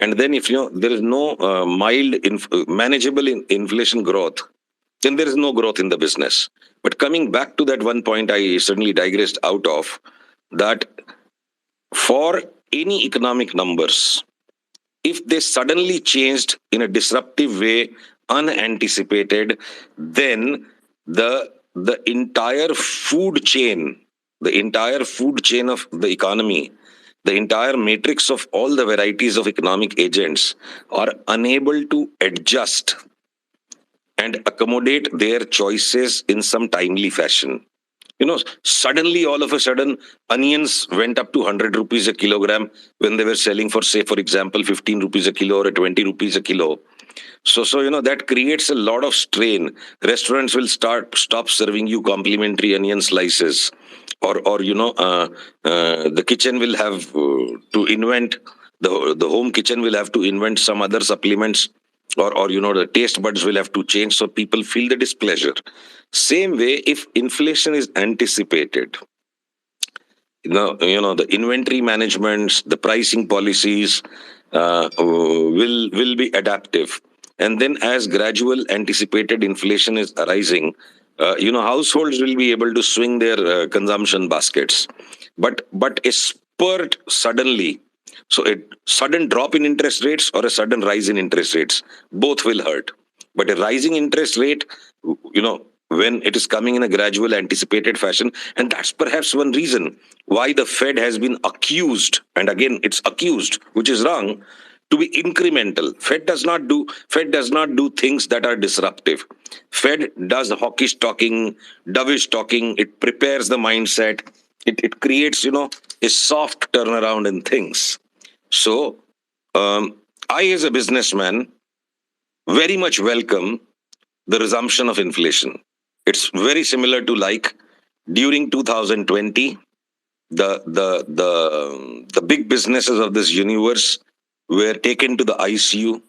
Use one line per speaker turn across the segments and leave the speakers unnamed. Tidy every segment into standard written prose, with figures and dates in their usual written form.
And then if there is no mild manageable inflation growth, then there is no growth in the business. But coming back to that one point I suddenly digressed out of, that for any economic numbers, if they suddenly changed in a disruptive way, unanticipated, then the entire food chain of the economy, the entire matrix of all the varieties of economic agents are unable to adjust and accommodate their choices in some timely fashion. Suddenly, all of a sudden, onions went up to 100 rupees a kilogram when they were selling for, say, for example, 15 rupees a kilo or 20 rupees a kilo. So that creates a lot of strain. Restaurants will stop serving you complimentary onion slices, or the kitchen will have to invent, the home kitchen will have to invent some other supplements, or the taste buds will have to change, so people feel the displeasure. Same way, if inflation is anticipated, the inventory management, the pricing policies will be adaptive. And then as gradual anticipated inflation is arising, households will be able to swing their consumption baskets. But a spurt suddenly, so a sudden drop in interest rates or a sudden rise in interest rates, both will hurt. But a rising interest rate, when it is coming in a gradual anticipated fashion, and that's perhaps one reason why the Fed has been accused, and again it's accused, which is wrong, to be incremental. Fed does not do things that are disruptive. Fed does hawkish talking, dovish talking. It prepares the mindset. It creates a soft turnaround in things. So I, as a businessman, very much welcome the resumption of inflation. It's very similar to like during 2020, the big businesses of this universe were taken to the ICU.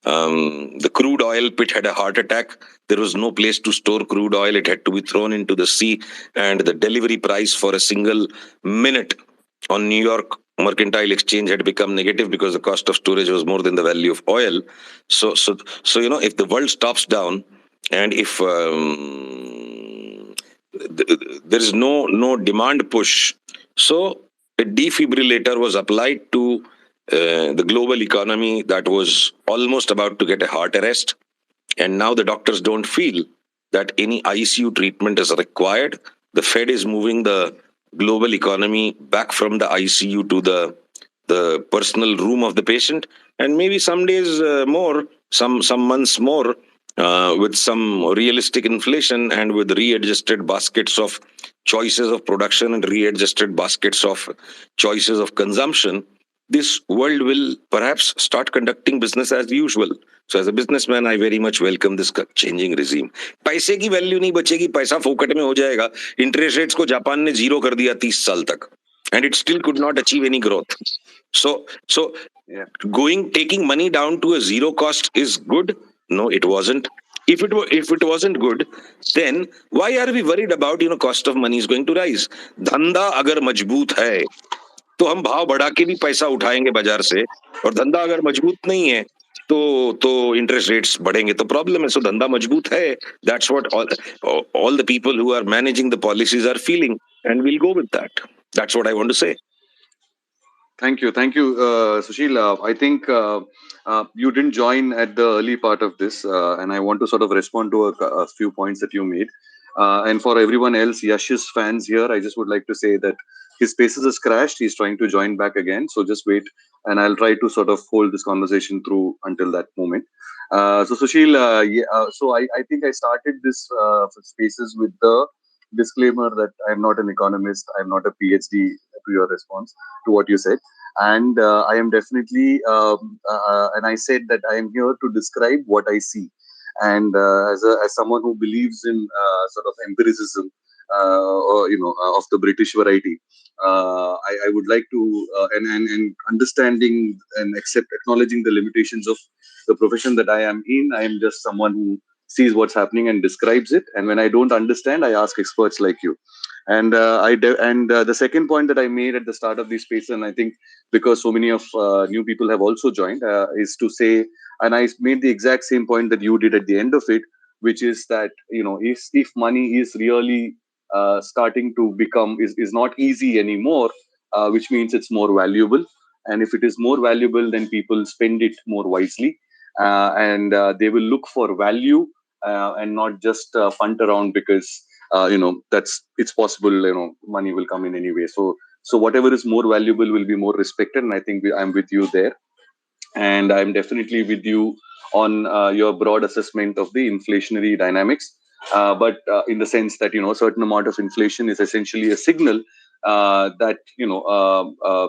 The crude oil pit had a heart attack. There was no place to store crude oil. It had to be thrown into the sea, and the delivery price for a single minute on New York Mercantile Exchange had become negative because the cost of storage was more than the value of oil. So if the world stops down, and if there is no demand push, so a defibrillator was applied to the global economy that was almost about to get a heart arrest, and now the doctors don't feel that any ICU treatment is required. The Fed is moving the global economy back from the ICU to the personal room of the patient, and maybe some days more, some months more, with some realistic inflation and with readjusted baskets of choices of production and readjusted baskets of choices of consumption, this world will perhaps start conducting business as usual. So as a businessman, I very much welcome this changing regime. पैसे की value नहीं बचेगी, पैसा फोकट में हो जाएगा. Interest rates को जापान ने जीरो कर दिया 30 साल तक, and it still could not achieve any growth. So
Yeah.
taking money down to a zero cost is good. No, it wasn't. If it wasn't good, then why are we worried about cost of money is going to rise? धंधा अगर मजबूत है तो हम भाव बढ़ा के भी पैसा उठाएंगे बाजार से, और धंधा अगर मजबूत नहीं है तो इंटरेस्ट रेट्स बढ़ेंगे तो प्रॉब्लम है. सो धंधा मजबूत है, that's what all the people who are managing the policies are feeling, and we'll go with that. That's what I want to say.
Thank you, Sushil. I think you didn't join at the early part of this, and I want to sort of respond to a few points that you made. And for everyone else, Yash's fans here, I just would like to say that his Spaces has crashed. He's trying to join back again, so just wait, and I'll try to sort of hold this conversation through until that moment. So Sushil, so I think I started this Spaces with the disclaimer that I'm not an economist, I'm not a PhD, to your response to what you said. And I am definitely, and I said that I am here to describe what I see. And as someone who believes in sort of empiricism, or of the British variety, I would like to and understanding and acknowledging the limitations of the profession that I am in. I am just someone who sees what's happening and describes it. And when I don't understand, I ask experts like you. And the second point that I made at the start of this space, and I think because so many of new people have also joined, is to say, and I made the exact same point that you did at the end of it, which is that, if money is really starting to become is not easy anymore, which means it's more valuable. And if it is more valuable, then people spend it more wisely, and they will look for value, and not just punt around because that's it's possible, money will come in anyway. So whatever is more valuable will be more respected, and I think I'm with you there. And I'm definitely with you on your broad assessment of the inflationary dynamics. But in the sense that, a certain amount of inflation is essentially a signal that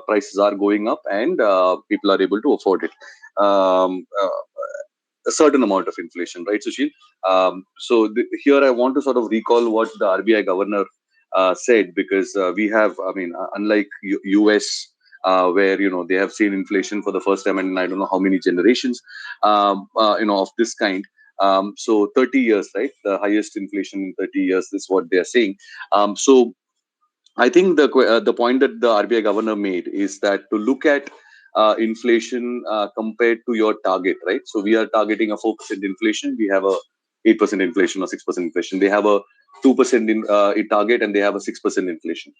prices are going up, and people are able to afford it. Um, uh, a certain amount of inflation, right, Sushil? Here I want to sort of recall what the RBI governor said, because we have, I mean, unlike US, where they have seen inflation for the first time in I don't know how many generations, of this kind. So 30 years, right? The highest inflation in 30 years is what they are saying. So I think the point that the RBI governor made is that to look at inflation compared to your target, right? So we are targeting a 4% inflation. We have a 8% inflation or 6% inflation. They have a 2% in target, and they have a 6% inflation.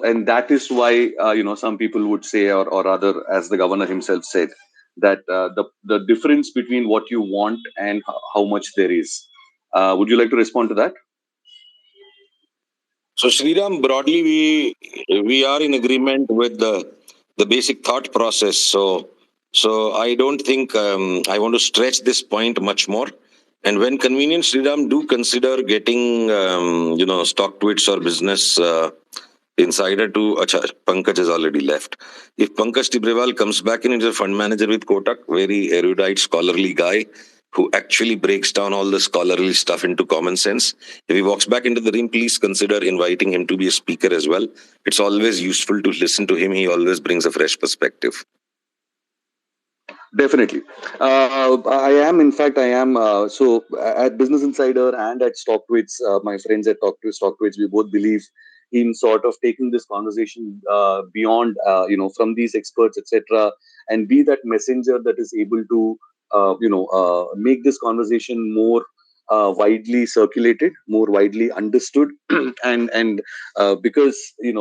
And that is why some people would say, or rather, as the governor himself said, that the difference between what you want and how much there is. Would you like to respond to that?
So Sriram, broadly we are in agreement with the basic thought process. So I don't think I want to stretch this point much more. And when convenient, Sriram, do consider getting stock tweets or business insider to. Acha, Pankaj has already left. If Pankaj Tibrewal comes back in, he's a fund manager with Kotak, very erudite, scholarly guy who actually breaks down all the scholarly stuff into common sense. If he walks back into the room, please consider inviting him to be a speaker as well. It's always useful to listen to him. He always brings a fresh perspective.
Definitely. I am, in fact, I am. At Business Insider and at StockTwits, my friends at StockTwits, we both believe in sort of taking this conversation beyond, from these experts, etc., and be that messenger that is able to, make this conversation more widely circulated, more widely understood, and because and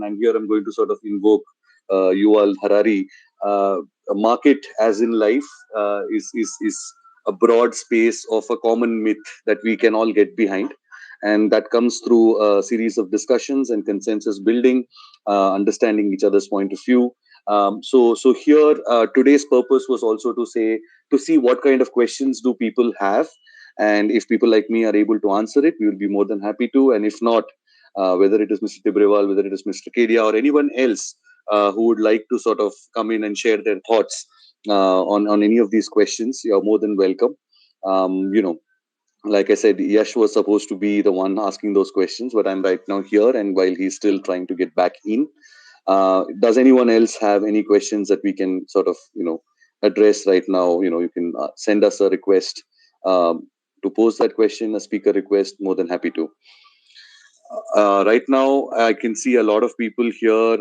I'm going to sort of invoke Yuval Harari. A market, as in life, is a broad space of a common myth that we can all get behind, and that comes through a series of discussions and consensus building, understanding each other's point of view. So here, today's purpose was also to see what kind of questions do people have, and if people like me are able to answer it, we will be more than happy to. And if not, whether it is Mr. Tibrewal, whether it is Mr. Kedia, or anyone else who would like to sort of come in and share their thoughts on any of these questions, you're more than welcome. Like I said, Yash was supposed to be the one asking those questions, but I'm right now here, and while he's still trying to get back in, does anyone else have any questions that we can sort of address right now? You can send us a request to pose that question, a speaker request. More than happy to. Right now, I can see a lot of people here.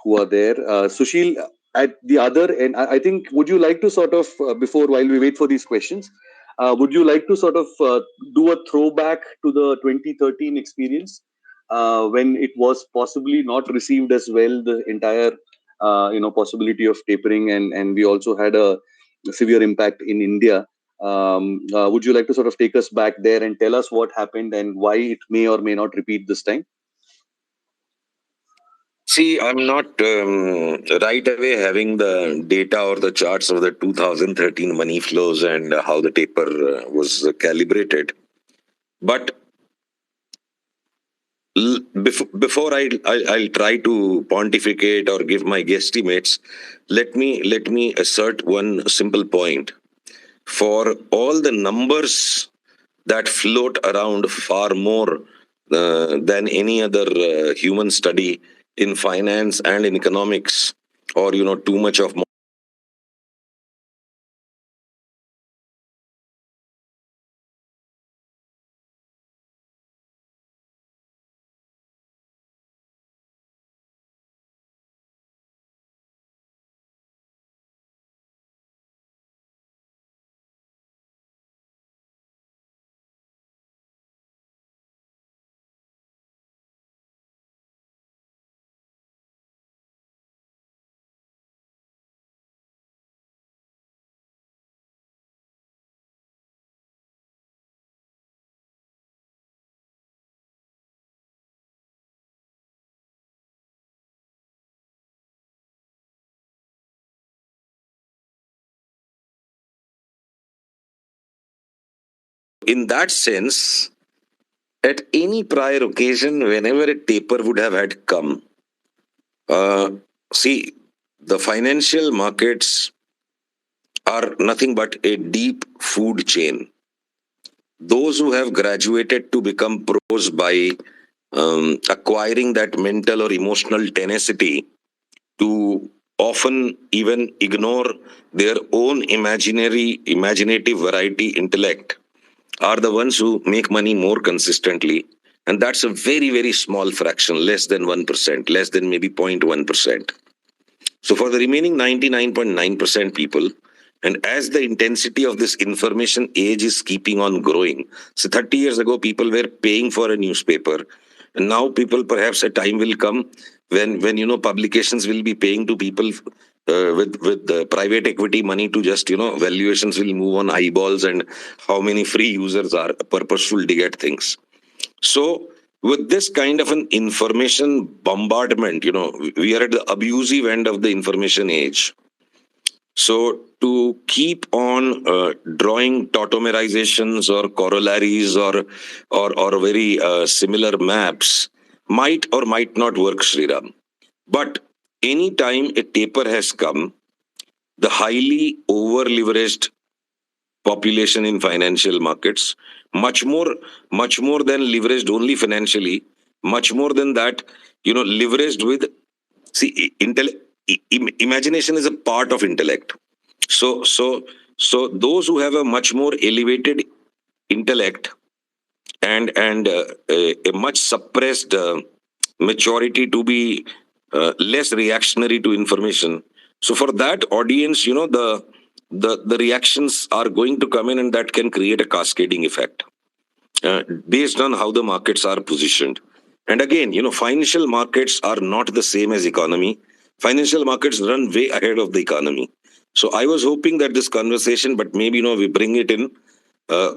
Who are there. Sushil, at the other end, I think, would you like to sort of, while we wait for these questions, would you like to sort of do a throwback to the 2013 experience when it was possibly not received as well, the entire, possibility of tapering, and we also had a severe impact in India. Would you like to sort of take us back there and tell us what happened and why it may or may not repeat this time?
See, I'm not right away having the data or the charts of the 2013 money flows and how the taper was calibrated. But before I'll try to pontificate or give my guesstimates, let me assert one simple point. For all the numbers that float around far more than any other human study in finance and in economics, or too much of in that sense, at any prior occasion, whenever a taper would have had come, uh, see, the financial markets are nothing but a deep food chain. Those who have graduated to become pros by acquiring that mental or emotional tenacity to often even ignore their own imaginative variety intellect are the ones who make money more consistently. And that's a very, very small fraction, less than 1%, less than maybe 0.1%. So for the remaining 99.9% people, and as the intensity of this information age is keeping on growing, so 30 years ago, people were paying for a newspaper. And now people, perhaps a time will come when publications will be paying to people with the private equity money to just, valuations will move on eyeballs and how many free users are purposeful to get things. So, with this kind of an information bombardment, we are at the abusive end of the information age. So, to keep on drawing tautomerizations or corollaries or very similar maps might or might not work, Sriram. But anytime a taper has come, the highly over leveraged population in financial markets, much more than leveraged only financially, much more than that, leveraged with, see, imagination is a part of intellect. So those who have a much more elevated intellect and a much suppressed maturity to be less reactionary to information. So for that audience, the reactions are going to come in, and that can create a cascading effect based on how the markets are positioned. And again, financial markets are not the same as economy. Financial markets run way ahead of the economy. So I was hoping that this conversation, but maybe we bring it in.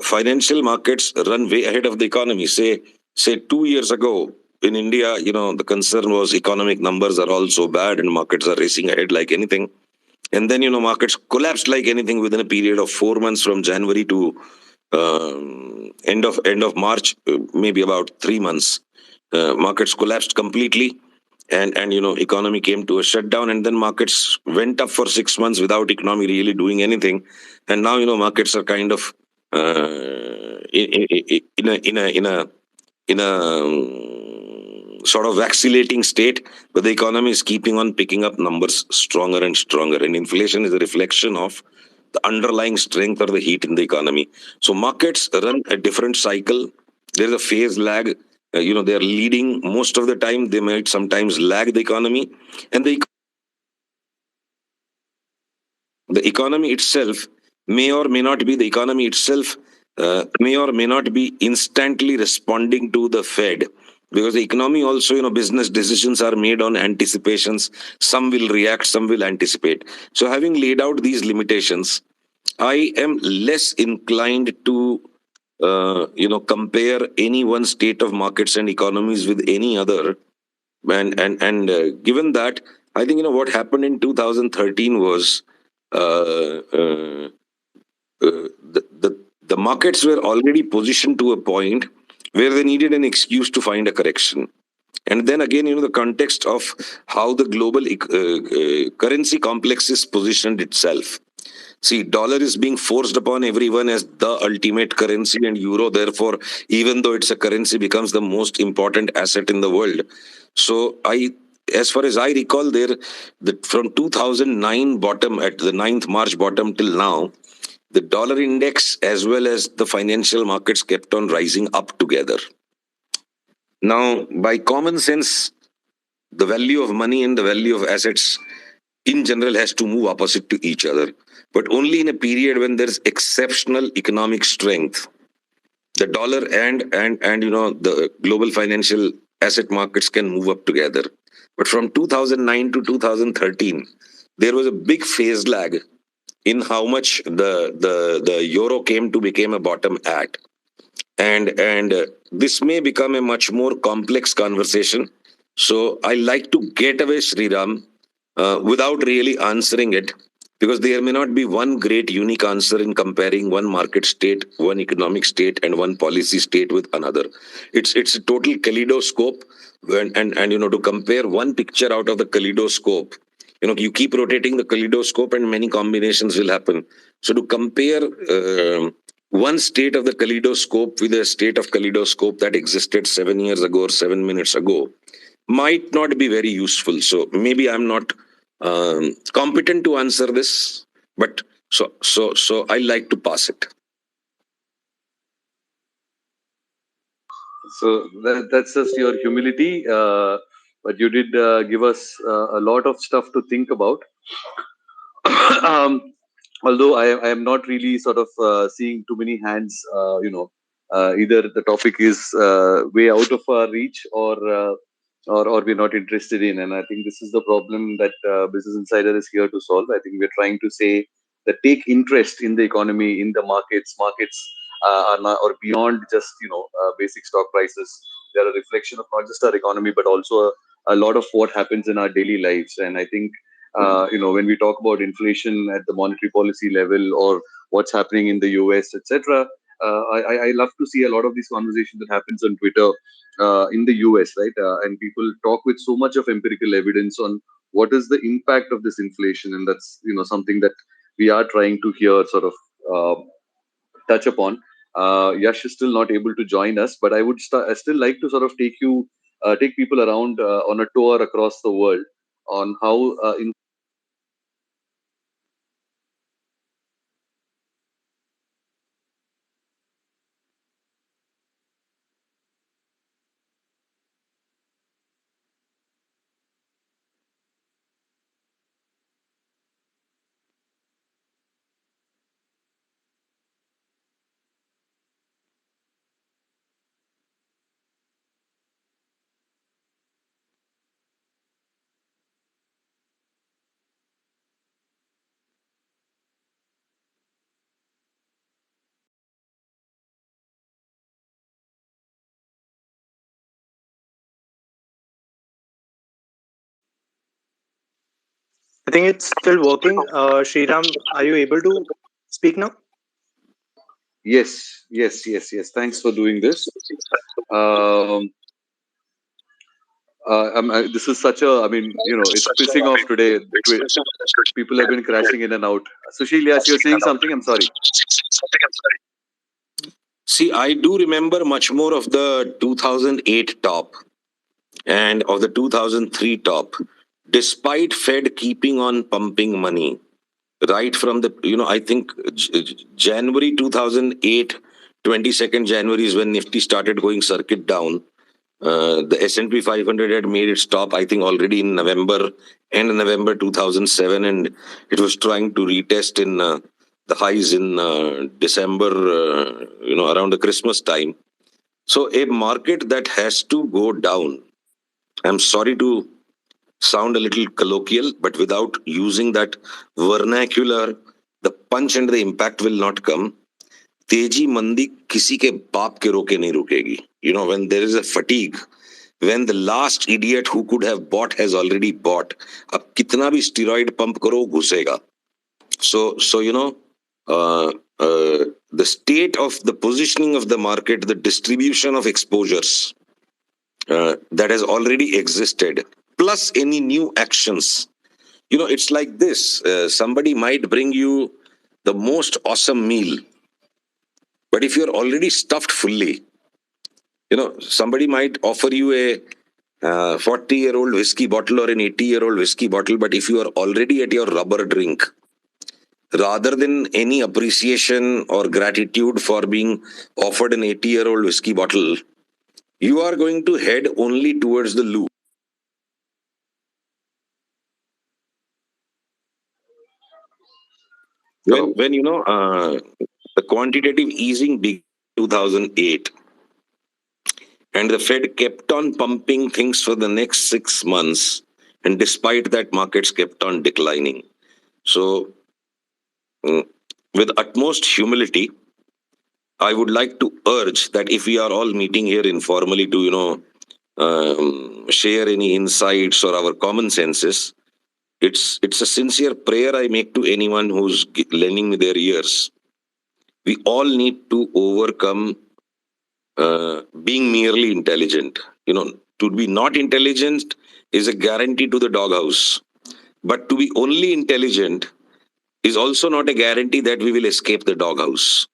Financial markets run way ahead of the economy. Say 2 years ago in India, the concern was economic numbers are all so bad and markets are racing ahead like anything. And then markets collapsed like anything within a period of 4 months, from January to end of March, maybe about 3 months. Markets collapsed completely, and economy came to a shutdown, and then markets went up for 6 months without economy really doing anything. And now markets are kind of in a sort of vacillating state, but the economy is keeping on picking up numbers stronger and stronger, and inflation is a reflection of the underlying strength or the heat in the economy. So markets run a different cycle. There's a phase lag. They are leading most of the time. They might sometimes lag the economy, and the economy itself may or may not be the economy itself may or may not be instantly responding to the Fed, because the economy also, business decisions are made on anticipations. Some will react, some will anticipate. So having laid out these limitations, I am less inclined to compare any one state of markets and economies with any other. And given that, I think what happened in 2013 was the markets were already positioned to a point where they needed an excuse to find a correction. And then again, the context of how the global currency complex is positioned itself. See, dollar is being forced upon everyone as the ultimate currency, and euro, therefore, even though it's a currency, becomes the most important asset in the world. So as far as I recall, from 2009 bottom, at the 9th March bottom till now, the dollar index as well as the financial markets kept on rising up together. Now, by common sense, the value of money and the value of assets in general has to move opposite to each other, but only in a period when there's exceptional economic strength. The dollar and the global financial asset markets can move up together. But from 2009 to 2013, there was a big phase lag in how much the euro came to become a bottom at. And this may become a much more complex conversation. So I like to get away, Sriram, without really answering it. because there may not be one great unique answer in comparing one market state, one economic state, and one policy state with another. It's a total kaleidoscope. And to compare one picture out of the kaleidoscope, you keep rotating the kaleidoscope and many combinations will happen. So to compare one state of the kaleidoscope with a state of kaleidoscope that existed 7 years ago or 7 minutes ago might not be very useful. So maybe I'm not competent to answer this, but so I like to pass it.
So that's just your humility, but you did give us a lot of stuff to think about. um, Although I am not really sort of seeing too many hands, either the topic is way out of our reach, or we're not interested in. And I think this is the problem that Business Insider is here to solve. I think we're trying to say that take interest in the economy, in the markets. Markets are not, or beyond just basic stock prices. They're a reflection of not just our economy, but also a lot of what happens in our daily lives. And I think when we talk about inflation at the monetary policy level, or what's happening in the US, etc. I love to see a lot of these conversations that happens on Twitter in the US, right? And people talk with so much of empirical evidence on what is the impact of this inflation, and that's something that we are trying to here sort of touch upon. Yash is still not able to join us, but I still like to sort of take people around on a tour across the world on how
I think it's still working. Sriram, are you able to speak now?
Yes, yes, yes, yes. Thanks for doing this. Um, this is such a, I mean, it's pissing off today. People have been crashing in and out. Sushil, yes, you're saying something? I'm sorry.
See, I do remember much more of the 2008 top and of the 2003 top, despite Fed keeping on pumping money right from the, I think January 2008, 22nd January is when Nifty started going circuit down. The S&P 500 had made its top, I think, already in November, end of November 2007, and it was trying to retest in the highs in December, around the Christmas time. So a market that has to go down, I'm sorry to sound a little colloquial, but without using that vernacular, the punch and the impact will not come. तेजी मंदी किसी के बाप के रोके नहीं रुकेगी. When there is a fatigue, when the last idiot who could have bought has already bought, अब कितना भी steroid pump करो घुसेगा. So uh, the state of the positioning of the market, the distribution of exposures that has already existed, plus any new actions. It's like this. Somebody might bring you the most awesome meal, but if you're already stuffed fully, somebody might offer you a 40-year-old whiskey bottle or an 80-year-old whiskey bottle, but if you are already at your rubber drink, rather than any appreciation or gratitude for being offered an 80-year-old whiskey bottle, you are going to head only towards the loo. When the quantitative easing began in 2008, and the Fed kept on pumping things for the next 6 months, and despite that, markets kept on declining. So, with utmost humility, I would like to urge that if we are all meeting here informally to share any insights or our common senses, It's a sincere prayer I make to anyone who's lending me their ears. We all need to overcome being merely intelligent. To be not intelligent is a guarantee to the doghouse, but to be only intelligent is also not a guarantee that we will escape the doghouse.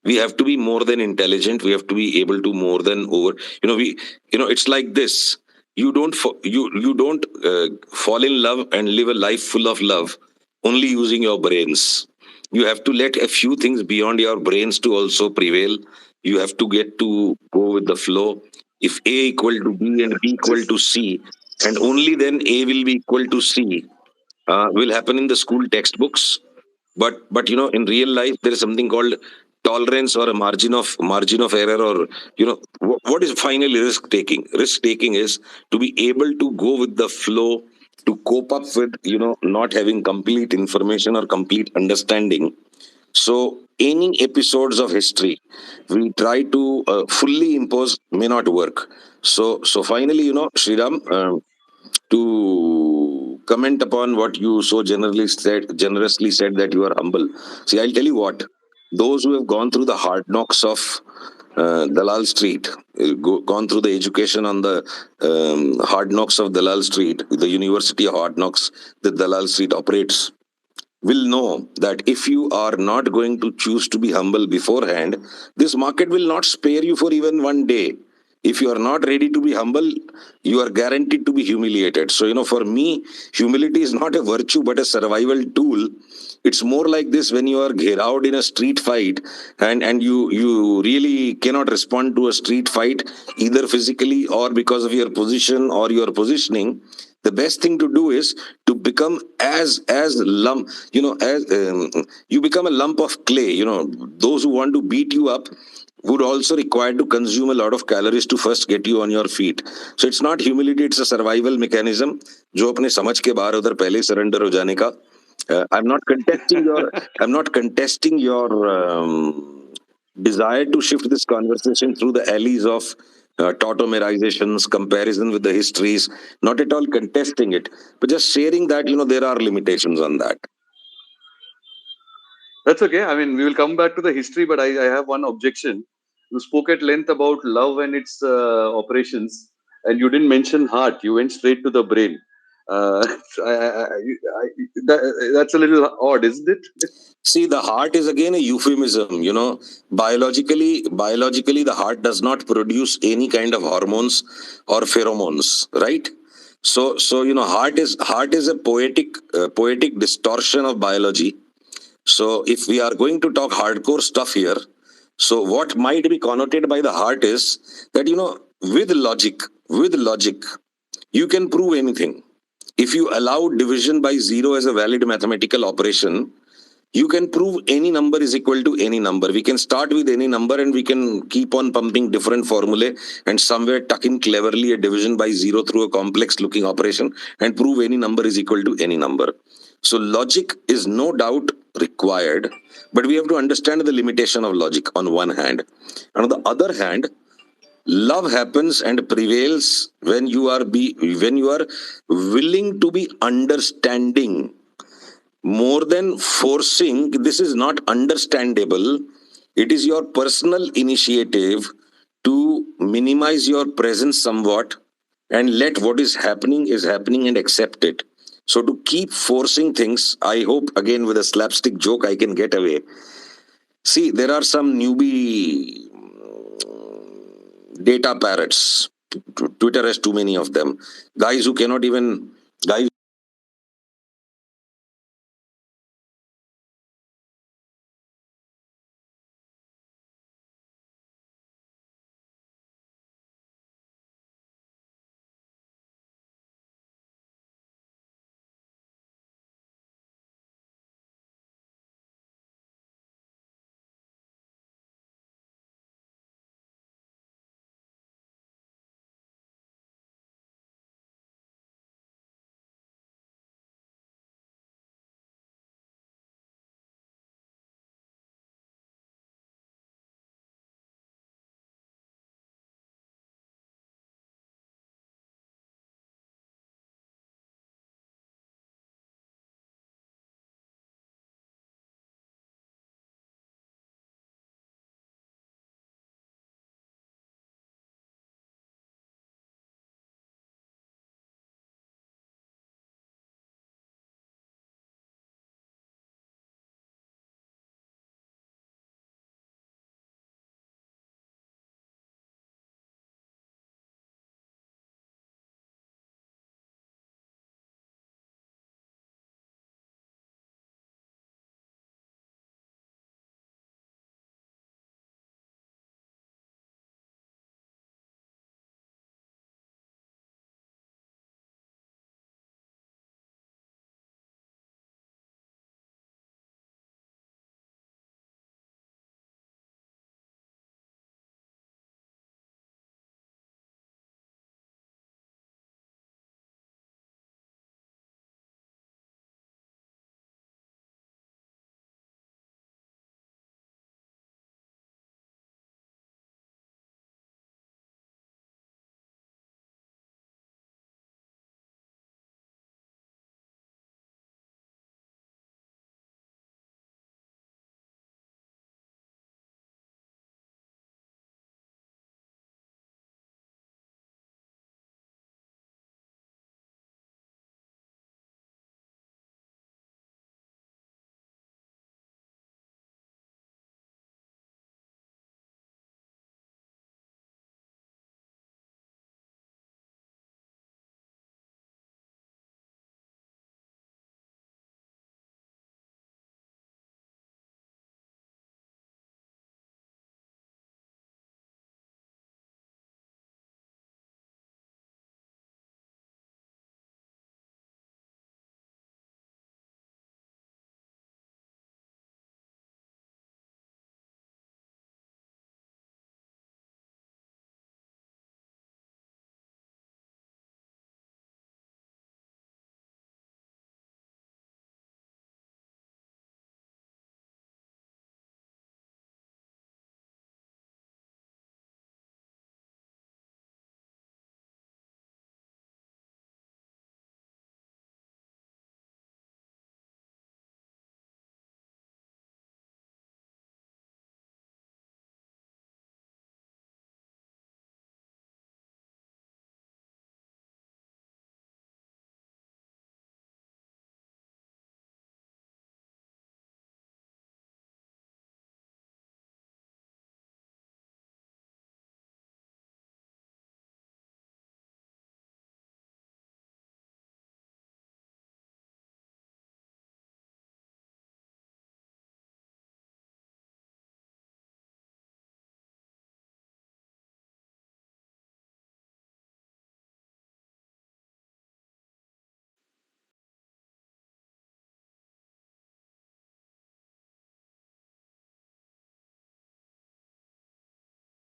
We have to be more than intelligent. We have to be able to more than over. We. It's like this. You don't fall in love and live a life full of love only using your brains. You have to let a few things beyond your brains to also prevail. You have to get to go with the flow. If A equal to B and B equal to C, and only then A will be equal to C, will happen in the school textbooks. But in real life there is something called tolerance, or a margin of error, or what is finally risk taking is to be able to go with the flow, to cope up with not having complete information or complete understanding. So any episodes of history we try to fully impose may not work. So finally, Sriram, to comment upon what you so generously said, that you are humble. See, I'll tell you what, those who have gone through the hard knocks of Dalal Street, gone through the education on the hard knocks of Dalal Street, the University of Hard Knocks that Dalal Street operates, will know that if you are not going to choose to be humble beforehand, this market will not spare you for even one day. If you are not ready to be humble, you are guaranteed to be humiliated. So, for me, humility is not a virtue but a survival tool. It's more like this: when you are out in a street fight, and you really cannot respond to a street fight, either physically or because of your position or your positioning. The best thing to do is to become as lump, as you become a lump of clay. Those who want to beat you up would also require to consume a lot of calories to first get you on your feet. So it's not humility, it's a survival mechanism, जो अपने समझ के बाहर उधर पहले surrender हो जाने का. I'm not contesting your desire to shift this conversation through the alleys of tautomerizations, comparison with the histories. Not at all contesting it, but just sharing that there are limitations on that.
That's okay. I mean, we will come back to the history, but I have one objection. You spoke at length about love and its operations, and you didn't mention heart. You went straight to the brain. Uh, that's a little odd, isn't it?
See, the heart is again a euphemism. Biologically, the heart does not produce any kind of hormones or pheromones, right? So heart is a poetic distortion of biology. So if we are going to talk hardcore stuff here, so what might be connoted by the heart is that with logic, you can prove anything. If you allow division by zero as a valid mathematical operation, you can prove any number is equal to any number. We can start with any number and we can keep on pumping different formulae and somewhere tuck in cleverly a division by zero through a complex looking operation and prove any number is equal to any number. So logic is no doubt required, but we have to understand the limitation of logic on one hand. And on the other hand, love happens and prevails when you are willing to be understanding more than forcing. This is not understandable. It is your personal initiative to minimize your presence somewhat and let what is happening and accept it. So to keep forcing things, I hope again with a slapstick joke I can get away. See, there are some newbie data parrots. Twitter has too many of them. Guys who cannot even guys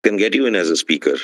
Can get you in as a speaker.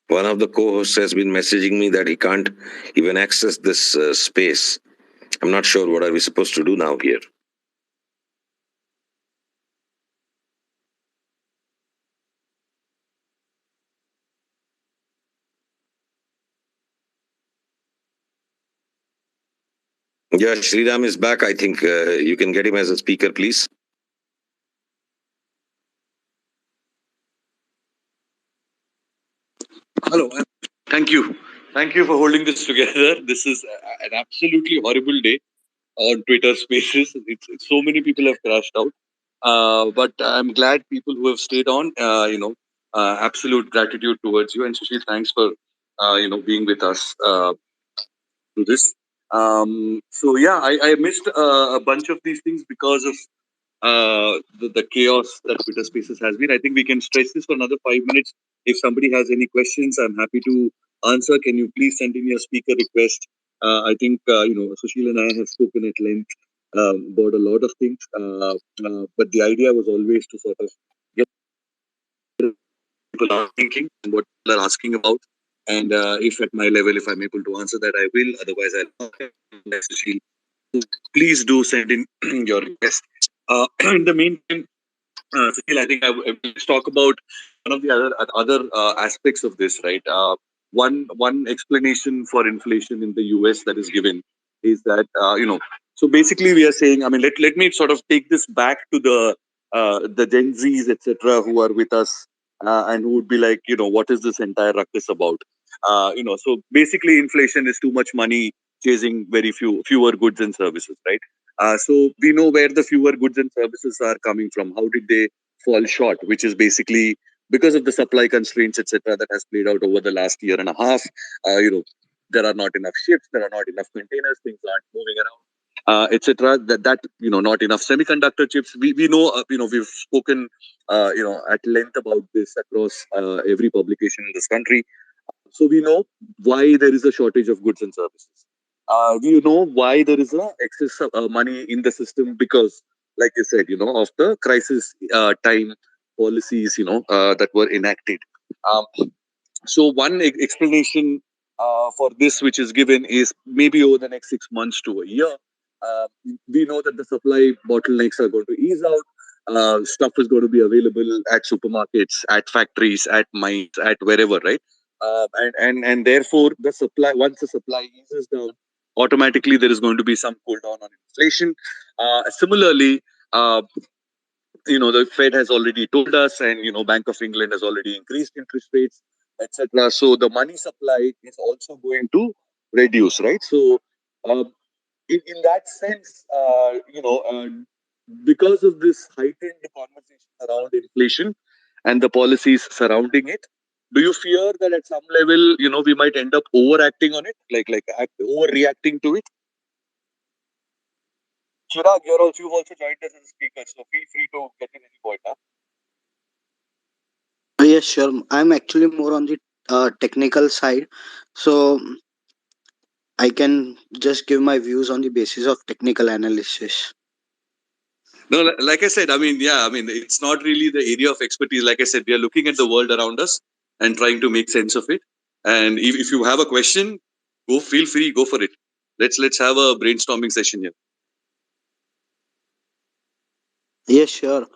One of the co-hosts has been messaging me that he can't even access this space. I'm not sure what are we supposed to do now here. Yeah, Sriram is back. I think you can get him as a speaker, please.
Hello. Thank you. Thank you for holding this together. This is an absolutely horrible day on Twitter Spaces. So many people have crashed out. But I'm glad people who have stayed on. Absolute gratitude towards you. And Sushil, thanks for being with us through this. So yeah, I missed a bunch of these things because of the chaos that Twitter Spaces has been. I think we can stretch this for another 5 minutes. If somebody has any questions, I'm happy to answer. Can you please send in your speaker request? I think Sushil and I have spoken at length about a lot of things, but the idea was always to sort of get people are thinking and what people are asking about. And if at my level, if I'm able to answer that, I will. Otherwise, I'll Sushil. Please do send in your request. In the meantime, Sushil, I think let's talk about one of the other aspects of this, right? One explanation for inflation in the US that is given is that So basically, we are saying, I mean, let me sort of take this back to the Gen Zs, etc., who are with us and who would be like, what is this entire ruckus about? So basically, inflation is too much money chasing fewer goods and services, right? So we know where the fewer goods and services are coming from. How did they fall short? Which is basically because of the supply constraints, etc., that has played out over the last year and a half. There are not enough ships, there are not enough containers, things aren't moving around, etc. That not enough semiconductor chips. We know we've spoken at length about this across every publication in this country. So we know why there is a shortage of goods and services. We know why there is a excess of money in the system because, like you said, of the crisis time policies, that were enacted. Um, so one explanation for this, which is given, is maybe over the next 6 months to a year, uh, we know that the supply bottlenecks are going to ease out. Stuff is going to be available at supermarkets, at factories, at mines, at wherever, right? And therefore, the supply once the supply eases down, automatically there is going to be some cool down on inflation. Similarly, uh, the Fed has already told us, and Bank of England has already increased interest rates, etc. So the money supply is also going to reduce, right? So uh, in that sense, because of this heightened conversation around inflation and the policies surrounding it, do you fear that at some level, we might end up overacting on it, overreacting to it? Chirag, you've also joined us as a speaker, so feel free to get in any point. Huh?
Yes, sure. I'm actually more on the technical side, so I can just give my views on the basis of technical analysis.
No, like I said, I mean, yeah, I mean, it's not really the area of expertise. Like I said, we are looking at the world around us and trying to make sense of it. And if you have a question, feel free, go for it. Let's have a brainstorming session here.
Yes, sure.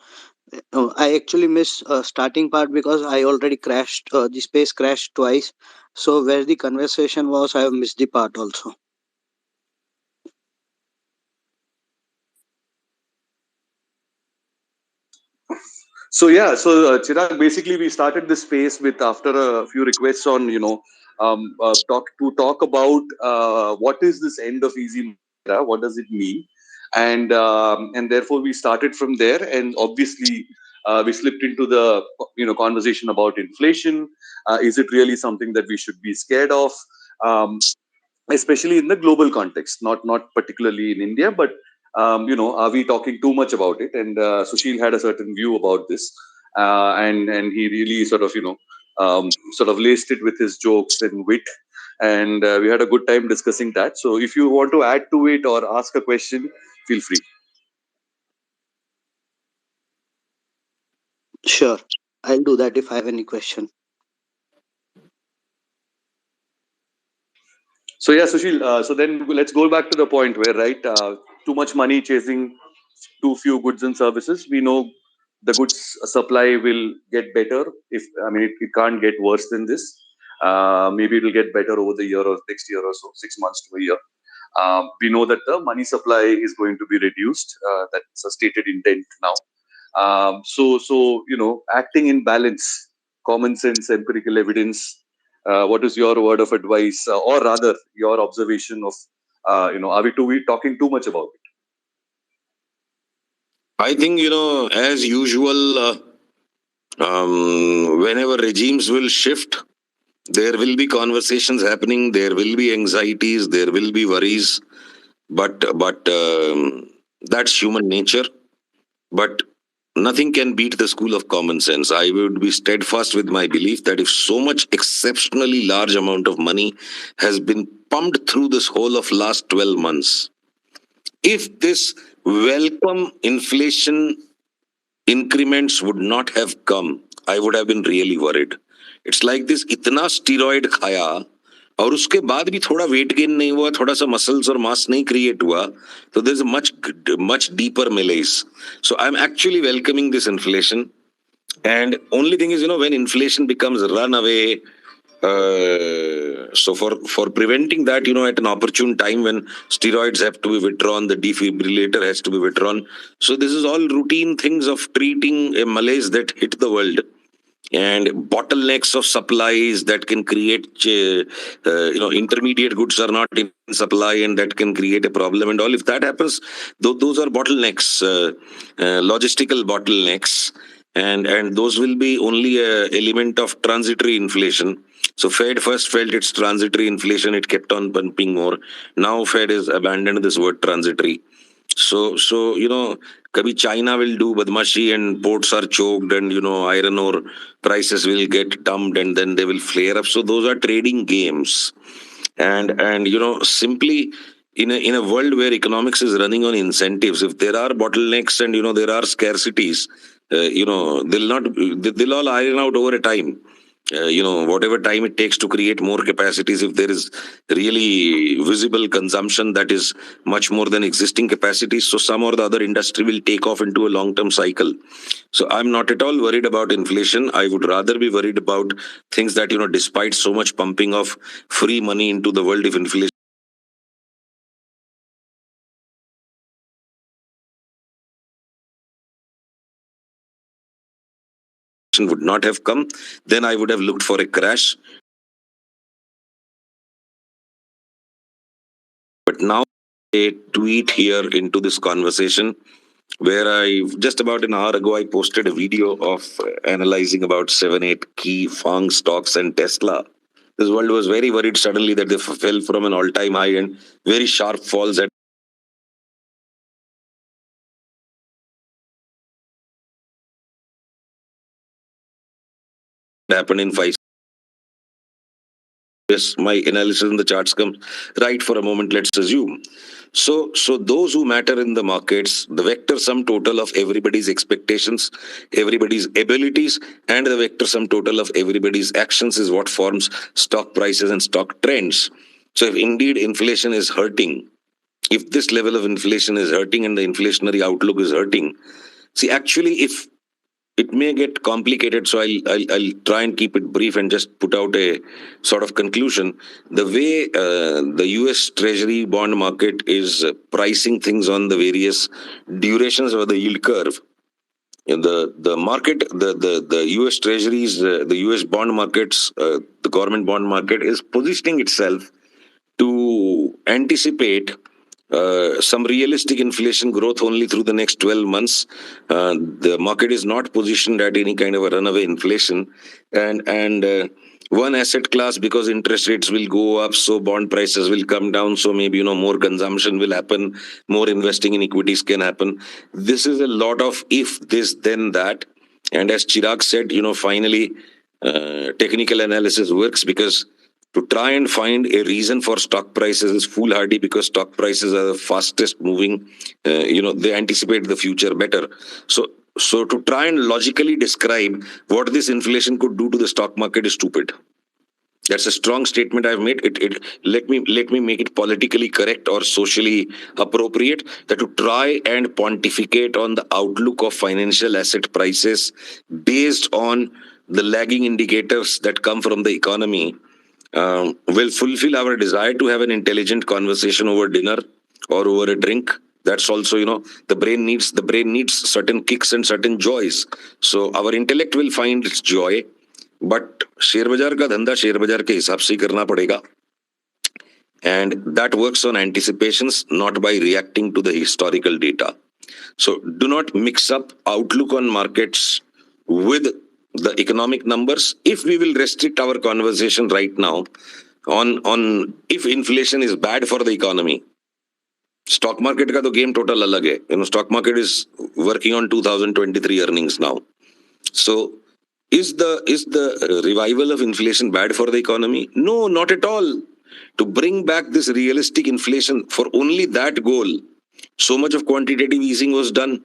I actually missed starting part because I already crashed. The space crashed twice. So where the conversation was, I have missed the part also.
So yeah, so Chirag, basically we started this space with after a few requests on talk about what is this end of easy era, what does it mean, and therefore we started from there, and obviously we slipped into the conversation about inflation. Is it really something that we should be scared of? Um, Especially in the global context, not particularly in India, but are we talking too much about it? And Sushil had a certain view about this, and he really sort of laced it with his jokes and wit, and we had a good time discussing that. So if you want to add to it or ask a question, feel free.
Sure. I'll do that if I have any question.
So yeah, Sushil. So then let's go back to the point where too much money chasing too few goods and services. We know the goods supply will get better. If I mean it can't get worse than this. Maybe it will get better over the year or next year or so, 6 months to a year. We know that the money supply is going to be reduced. That's a stated intent now. Acting in balance, common sense, empirical evidence. What is your word of advice, or rather, your observation of, are we talking too much about it?
I think, as usual, whenever regimes will shift, there will be conversations happening, there will be anxieties, there will be worries, but that's human nature. But nothing can beat the school of common sense. I would be steadfast with my belief that if so much exceptionally large amount of money has been pumped through this whole of last 12 months, if this welcome inflation increments would not have come, I would have been really worried. It's like this, इतना steroid खाया और उसके बाद भी थोड़ा weight gain नहीं हुआ, थोड़ा सा मसल्स और मास नहीं क्रिएट हुआ, तो there is much deeper malaise. So I'm actually welcoming this inflation. And only thing is, when inflation becomes runaway, so for preventing that, at an opportune time when steroids have to be withdrawn, the defibrillator has to be withdrawn. So this is all routine things of treating a malaise that hit the world, and bottlenecks of supplies that can create intermediate goods are not in supply, and that can create a problem and all. If that happens, those are bottlenecks, logistical bottlenecks, and those will be only a element of transitory inflation. So Fed first felt it's transitory inflation, it kept on pumping more. Now Fed has abandoned this word transitory. So kabhi China will do badmashi and ports are choked, and iron ore prices will get dumped, and then they will flare up. So those are trading games. And simply in a world where economics is running on incentives, if there are bottlenecks and there are scarcities, they'll all iron out over a time. Whatever time it takes to create more capacities, if there is really visible consumption that is much more than existing capacities, so some or the other industry will take off into a long term cycle. So I'm not at all worried about inflation. I would rather be worried about things that, despite so much pumping of free money into the world, if inflation would not have come, then I would have looked for a crash. But now a tweet here into this conversation, where I just about an hour ago I posted a video of analyzing about 7-8 key FANG stocks and Tesla. This world was very worried suddenly that they fell from an all-time high, and very sharp falls had happened in 5 yes, my analysis in the charts comes right for a moment, let's assume. So those who matter in the markets, the vector sum total of everybody's expectations, everybody's abilities, and the vector sum total of everybody's actions is what forms stock prices and stock trends. So if indeed inflation is hurting, if this level of inflation is hurting and the inflationary outlook is hurting, see, actually, if it may get complicated, so I'll try and keep it brief and just put out a sort of conclusion. The way the US Treasury bond market is pricing things on the various durations of the yield curve, the market, the US Treasuries, the US bond markets, the government bond market is positioning itself to anticipate some realistic inflation growth only through the next 12 months. The market is not positioned at any kind of a runaway inflation. And one asset class, because interest rates will go up, so bond prices will come down. So maybe, more consumption will happen, more investing in equities can happen. This is a lot of if, this, then that. And as Chirag said, finally, technical analysis works, because to try and find a reason for stock prices is foolhardy, because stock prices are the fastest moving. They anticipate the future better. So to try and logically describe what this inflation could do to the stock market is stupid. That's a strong statement I've made. Let me make it politically correct or socially appropriate, that to try and pontificate on the outlook of financial asset prices based on the lagging indicators that come from the economy will fulfill our desire to have an intelligent conversation over dinner or over a drink. That's also, the brain needs certain kicks and certain joys. So our intellect will find its joy, but share बाजार का धंधा share बाजार के हिसाब से ही करना पड़ेगा. And that works on anticipations, not by reacting to the historical data. So do not mix up outlook on markets with the economic numbers. If we will restrict our conversation right now on if inflation is bad for the economy, stock market का तो game total अलग है. Stock market is working on 2023 earnings now. So is the revival of inflation bad for the economy? No, not at all. To bring back this realistic inflation, for only that goal, so much of quantitative easing was done.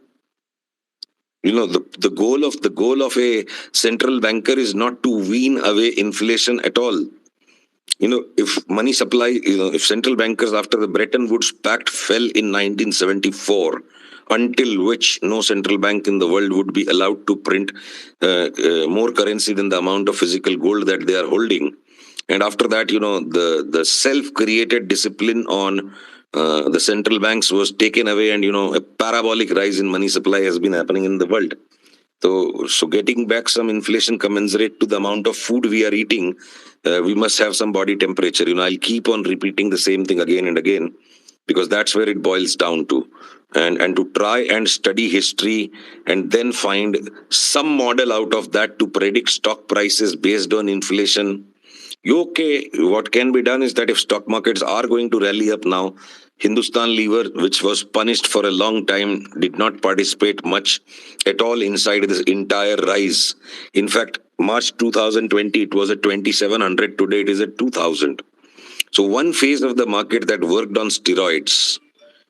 The goal of a central banker is not to wean away inflation at all. If money supply, if central bankers after the Bretton Woods Pact fell in 1974, until which no central bank in the world would be allowed to print more currency than the amount of physical gold that they are holding. And after that, the self-created discipline on the central banks was taken away, and a parabolic rise in money supply has been happening in the world. So getting back some inflation commensurate to the amount of food we are eating, we must have some body temperature. I'll keep on repeating the same thing again and again, because that's where it boils down to. And to try and study history and then find some model out of that to predict stock prices based on inflation. Okay, what can be done is that if stock markets are going to rally up now, Hindustan Lever, which was punished for a long time, did not participate much at all inside this entire rise. In fact, March 2020, it was at 2700. Today, it is at 2000. So one phase of the market that worked on steroids.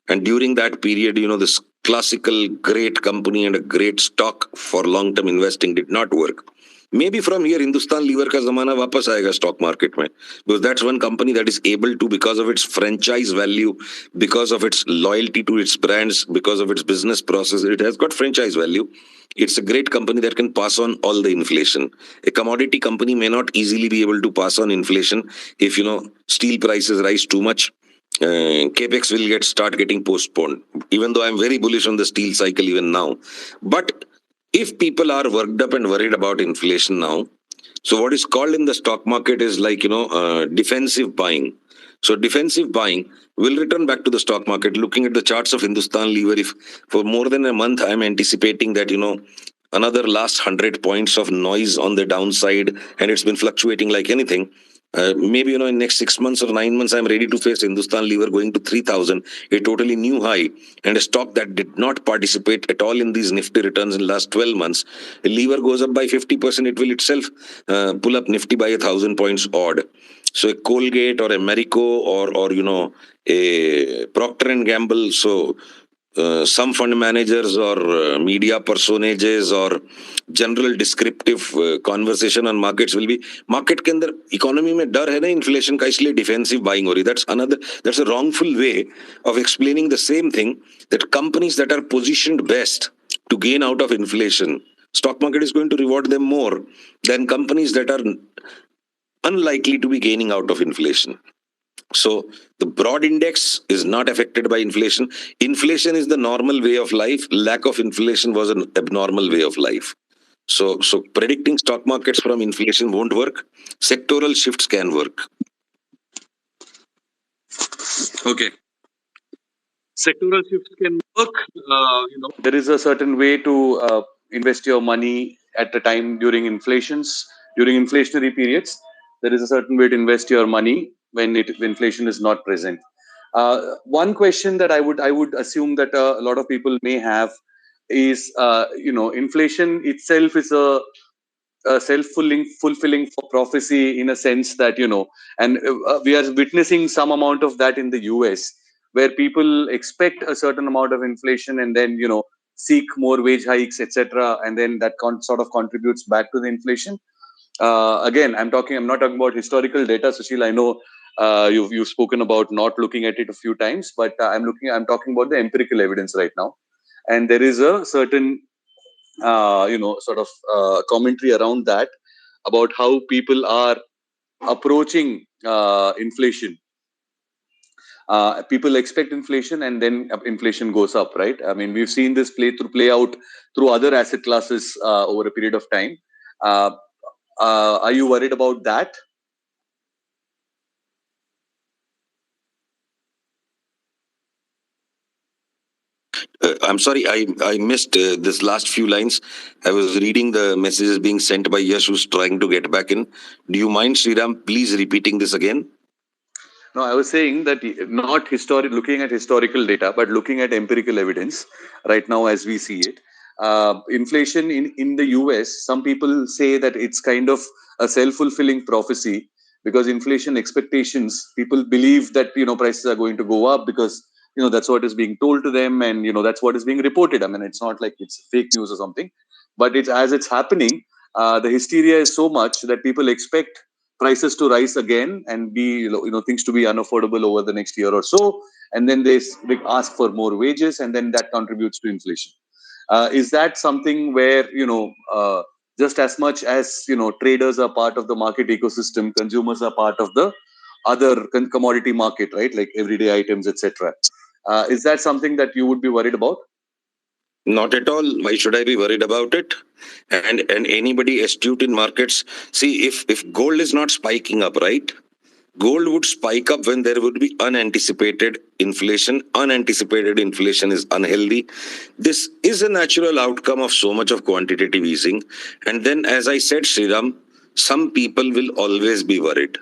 And during that period, this classical great company and a great stock for long-term investing did not work. Maybe from here, Hindustan Lever ka zamana wapas aayega stock market mein. Because that's one company that is able to, because of its franchise value, because of its loyalty to its brands, because of its business process, it has got franchise value. It's a great company that can pass on all the inflation. A commodity company may not easily be able to pass on inflation. If, steel prices rise too much, capex will start getting postponed, even though I'm very bullish on the steel cycle even now. But if people are worked up and worried about inflation now, so what is called in the stock market is like, defensive buying. So defensive buying will return back to the stock market. Looking at the charts of Hindustan Lever, if for more than a month I'm anticipating that, another last 100 points of noise on the downside, and it's been fluctuating like anything. Maybe, in next 6 months or 9 months, I'm ready to face Hindustan Lever going to 3,000, a totally new high, and a stock that did not participate at all in these nifty returns in the last 12 months. A lever goes up by 50%, it will itself pull up Nifty by 1,000 points odd. So a Colgate or a Marico or a Procter and Gamble. So some fund managers or media personages or general descriptive conversation on markets will be market के अंदर economy में डर है ना inflation का इसलिए defensive buying हो रही. That's a wrongful way of explaining the same thing, that companies that are positioned best to gain out of inflation, stock market is going to reward them more than companies that are unlikely to be gaining out of inflation. So the broad index is not affected by inflation. Inflation is the normal way of life. Lack of inflation was an abnormal way of life. So predicting stock markets from inflation won't work. Sectoral shifts can work.
Okay. Sectoral shifts can work. There is a certain way to invest your money at the time during inflationary periods. There is a certain way to invest your money when inflation is not present. One question that I would assume that a lot of people may have is, inflation itself is a self-fulfilling prophecy, in a sense that, and we are witnessing some amount of that in the US, where people expect a certain amount of inflation and then seek more wage hikes, etc., and then that sort of contributes back to the inflation. Again, I'm not talking about historical data, Sushil. I know you've spoken about not looking at it a few times, but I'm talking about the empirical evidence right now, and there is a certain sort of commentary around that, about how people are approaching inflation. People expect inflation, and then inflation goes up, right? I mean, we've seen this play out through other asset classes over a period of time. Are you worried about that?
I'm sorry, I missed this last few lines. I was reading the messages being sent by Yash, who's trying to get back in. Do you mind, Sriram, please repeating this again?
No, I was saying that not looking at historical data, but looking at empirical evidence right now as we see it. Inflation in the US, some people say that it's kind of a self-fulfilling prophecy, because inflation expectations, people believe that prices are going to go up because that's what is being told to them, and that's what is being reported. I mean, it's not like it's fake news or something, but it's happening. The hysteria is so much that people expect prices to rise again and be things to be unaffordable over the next year or so, and then they ask for more wages, and then that contributes to inflation. Is that something where just as much as traders are part of the market ecosystem, consumers are part of the other commodity market, right, like everyday items, etc.? Is that something that you would be worried about?
Not at all. Why should I be worried about it? And anybody astute in markets, see, if gold is not spiking up, right? Gold would spike up when there would be unanticipated inflation. Unanticipated inflation is unhealthy. This is a natural outcome of so much of quantitative easing. And then, as I said, Sriram, some people will always be worried.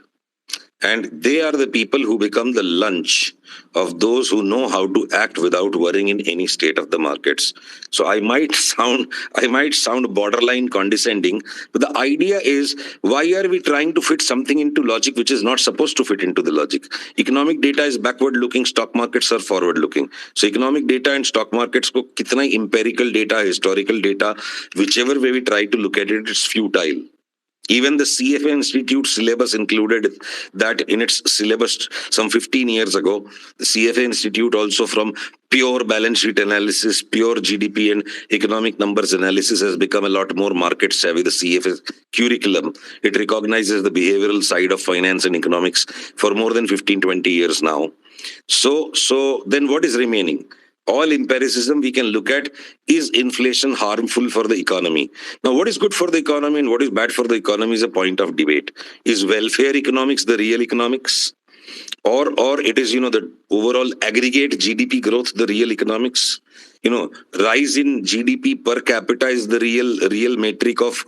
And they are the people who become the lunch of those who know how to act without worrying in any state of the markets. So I might sound borderline condescending, but the idea is, why are we trying to fit something into logic which is not supposed to fit into the logic? Economic data is backward looking, stock markets are forward looking. So economic data and stock markets ko kitna empirical data, historical data, whichever way we try to look at it, it's futile. Even the CFA Institute syllabus included that in its syllabus some 15 years ago. The CFA Institute also, from pure balance sheet analysis, pure GDP and economic numbers analysis, has become a lot more market savvy. The CFA curriculum, it recognizes the behavioral side of finance and economics for more than 15-20 years now. So then what is remaining? All empiricism we can look at, is inflation harmful for the economy? Now, what is good for the economy and what is bad for the economy is a point of debate. Is welfare economics the real economics? Or it is, the overall aggregate GDP growth, the real economics? Rise in GDP per capita is the real metric of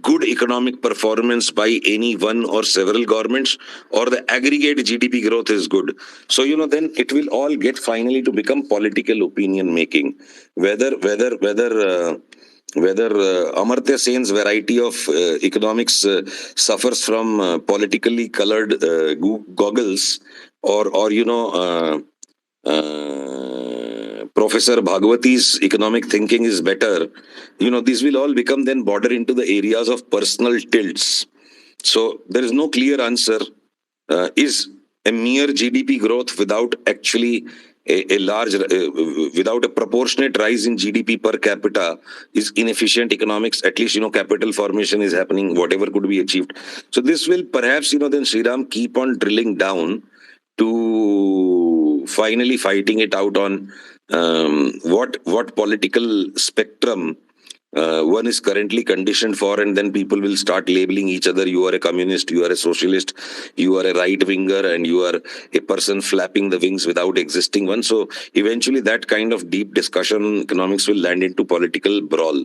good economic performance by any one or several governments, or the aggregate GDP growth is good. So, then it will all get finally to become political opinion making. Whether whether Amartya Sen's variety of economics suffers from politically colored goggles, or Professor Bhagwati's economic thinking is better. These will all become then border into the areas of personal tilts. So there is no clear answer. Is a mere GDP growth without actually a large, without a proportionate rise in GDP per capita is inefficient economics? At least, capital formation is happening, whatever could be achieved. So this will perhaps, then Sriram keep on drilling down to finally fighting it out on what political spectrum one is currently conditioned for, and then people will start labeling each other. You are a communist, you are a socialist, you are a right winger, and you are a person flapping the wings without existing one. So eventually that kind of deep discussion on economics will land into political brawl.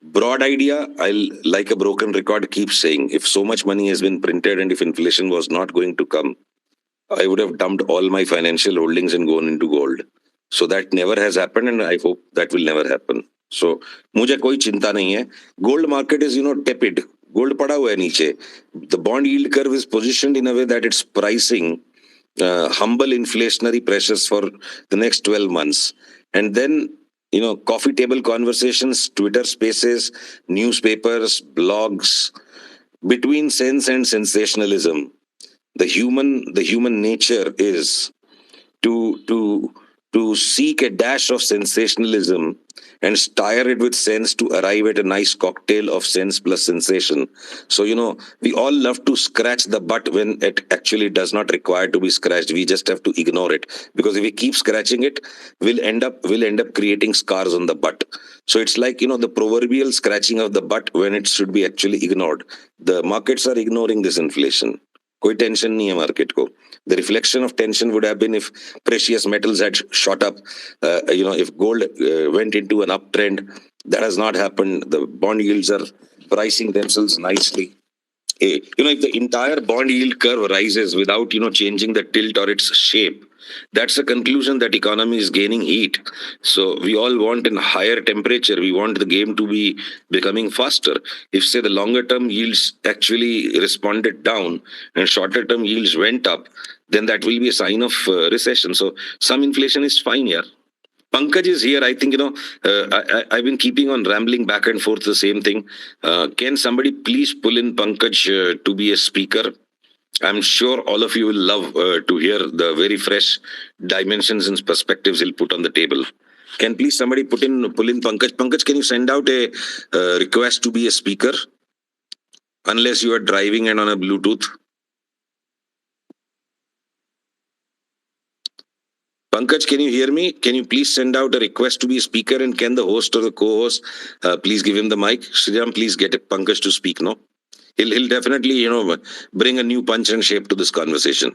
Broad idea, I'll, like a broken record, keep saying, if so much money has been printed and if inflation was not going to come, I would have dumped all my financial holdings and gone into gold. So that never has happened, and I hope that will never happen. So मुझे कोई चिंता नहीं है. Gold market is tepid. Gold पड़ा हुआ है नीचे. The bond yield curve is positioned in a way that it's pricing humble inflationary pressures for the next 12 months. And then, coffee table conversations, Twitter spaces, newspapers, blogs, between sense and sensationalism, the human nature is to to seek a dash of sensationalism and stir it with sense to arrive at a nice cocktail of sense plus sensation. So we all love to scratch the butt when it actually does not require to be scratched. We just have to ignore it, because if we keep scratching it, we'll end up creating scars on the butt. So it's like the proverbial scratching of the butt when it should be actually ignored. The markets are ignoring this inflation. कोई tension नहीं है market को. The reflection of tension would have been if precious metals had shot up, if gold went into an uptrend. That has not happened. The bond yields are pricing themselves nicely. If the entire bond yield curve rises without changing the tilt or its shape, that's a conclusion that economy is gaining heat. So we all want a higher temperature. We want the game to be becoming faster. If, say, the longer term yields actually responded down and shorter term yields went up, then that will be a sign of recession. So some inflation is fine here. Pankaj is here. I think, I've been keeping on rambling back and forth the same thing. Can somebody please pull in Pankaj to be a speaker? I'm sure all of you will love to hear the very fresh dimensions and perspectives he'll put on the table. Can please somebody pull in Pankaj? Pankaj, can you send out a request to be a speaker? Unless you are driving and on a Bluetooth. Pankaj, can you hear me? Can you please send out a request to be a speaker, and can the host or the co-host please give him the mic? Sriram, please get Pankaj to speak, no? He'll definitely, bring a new punch and shape to this conversation.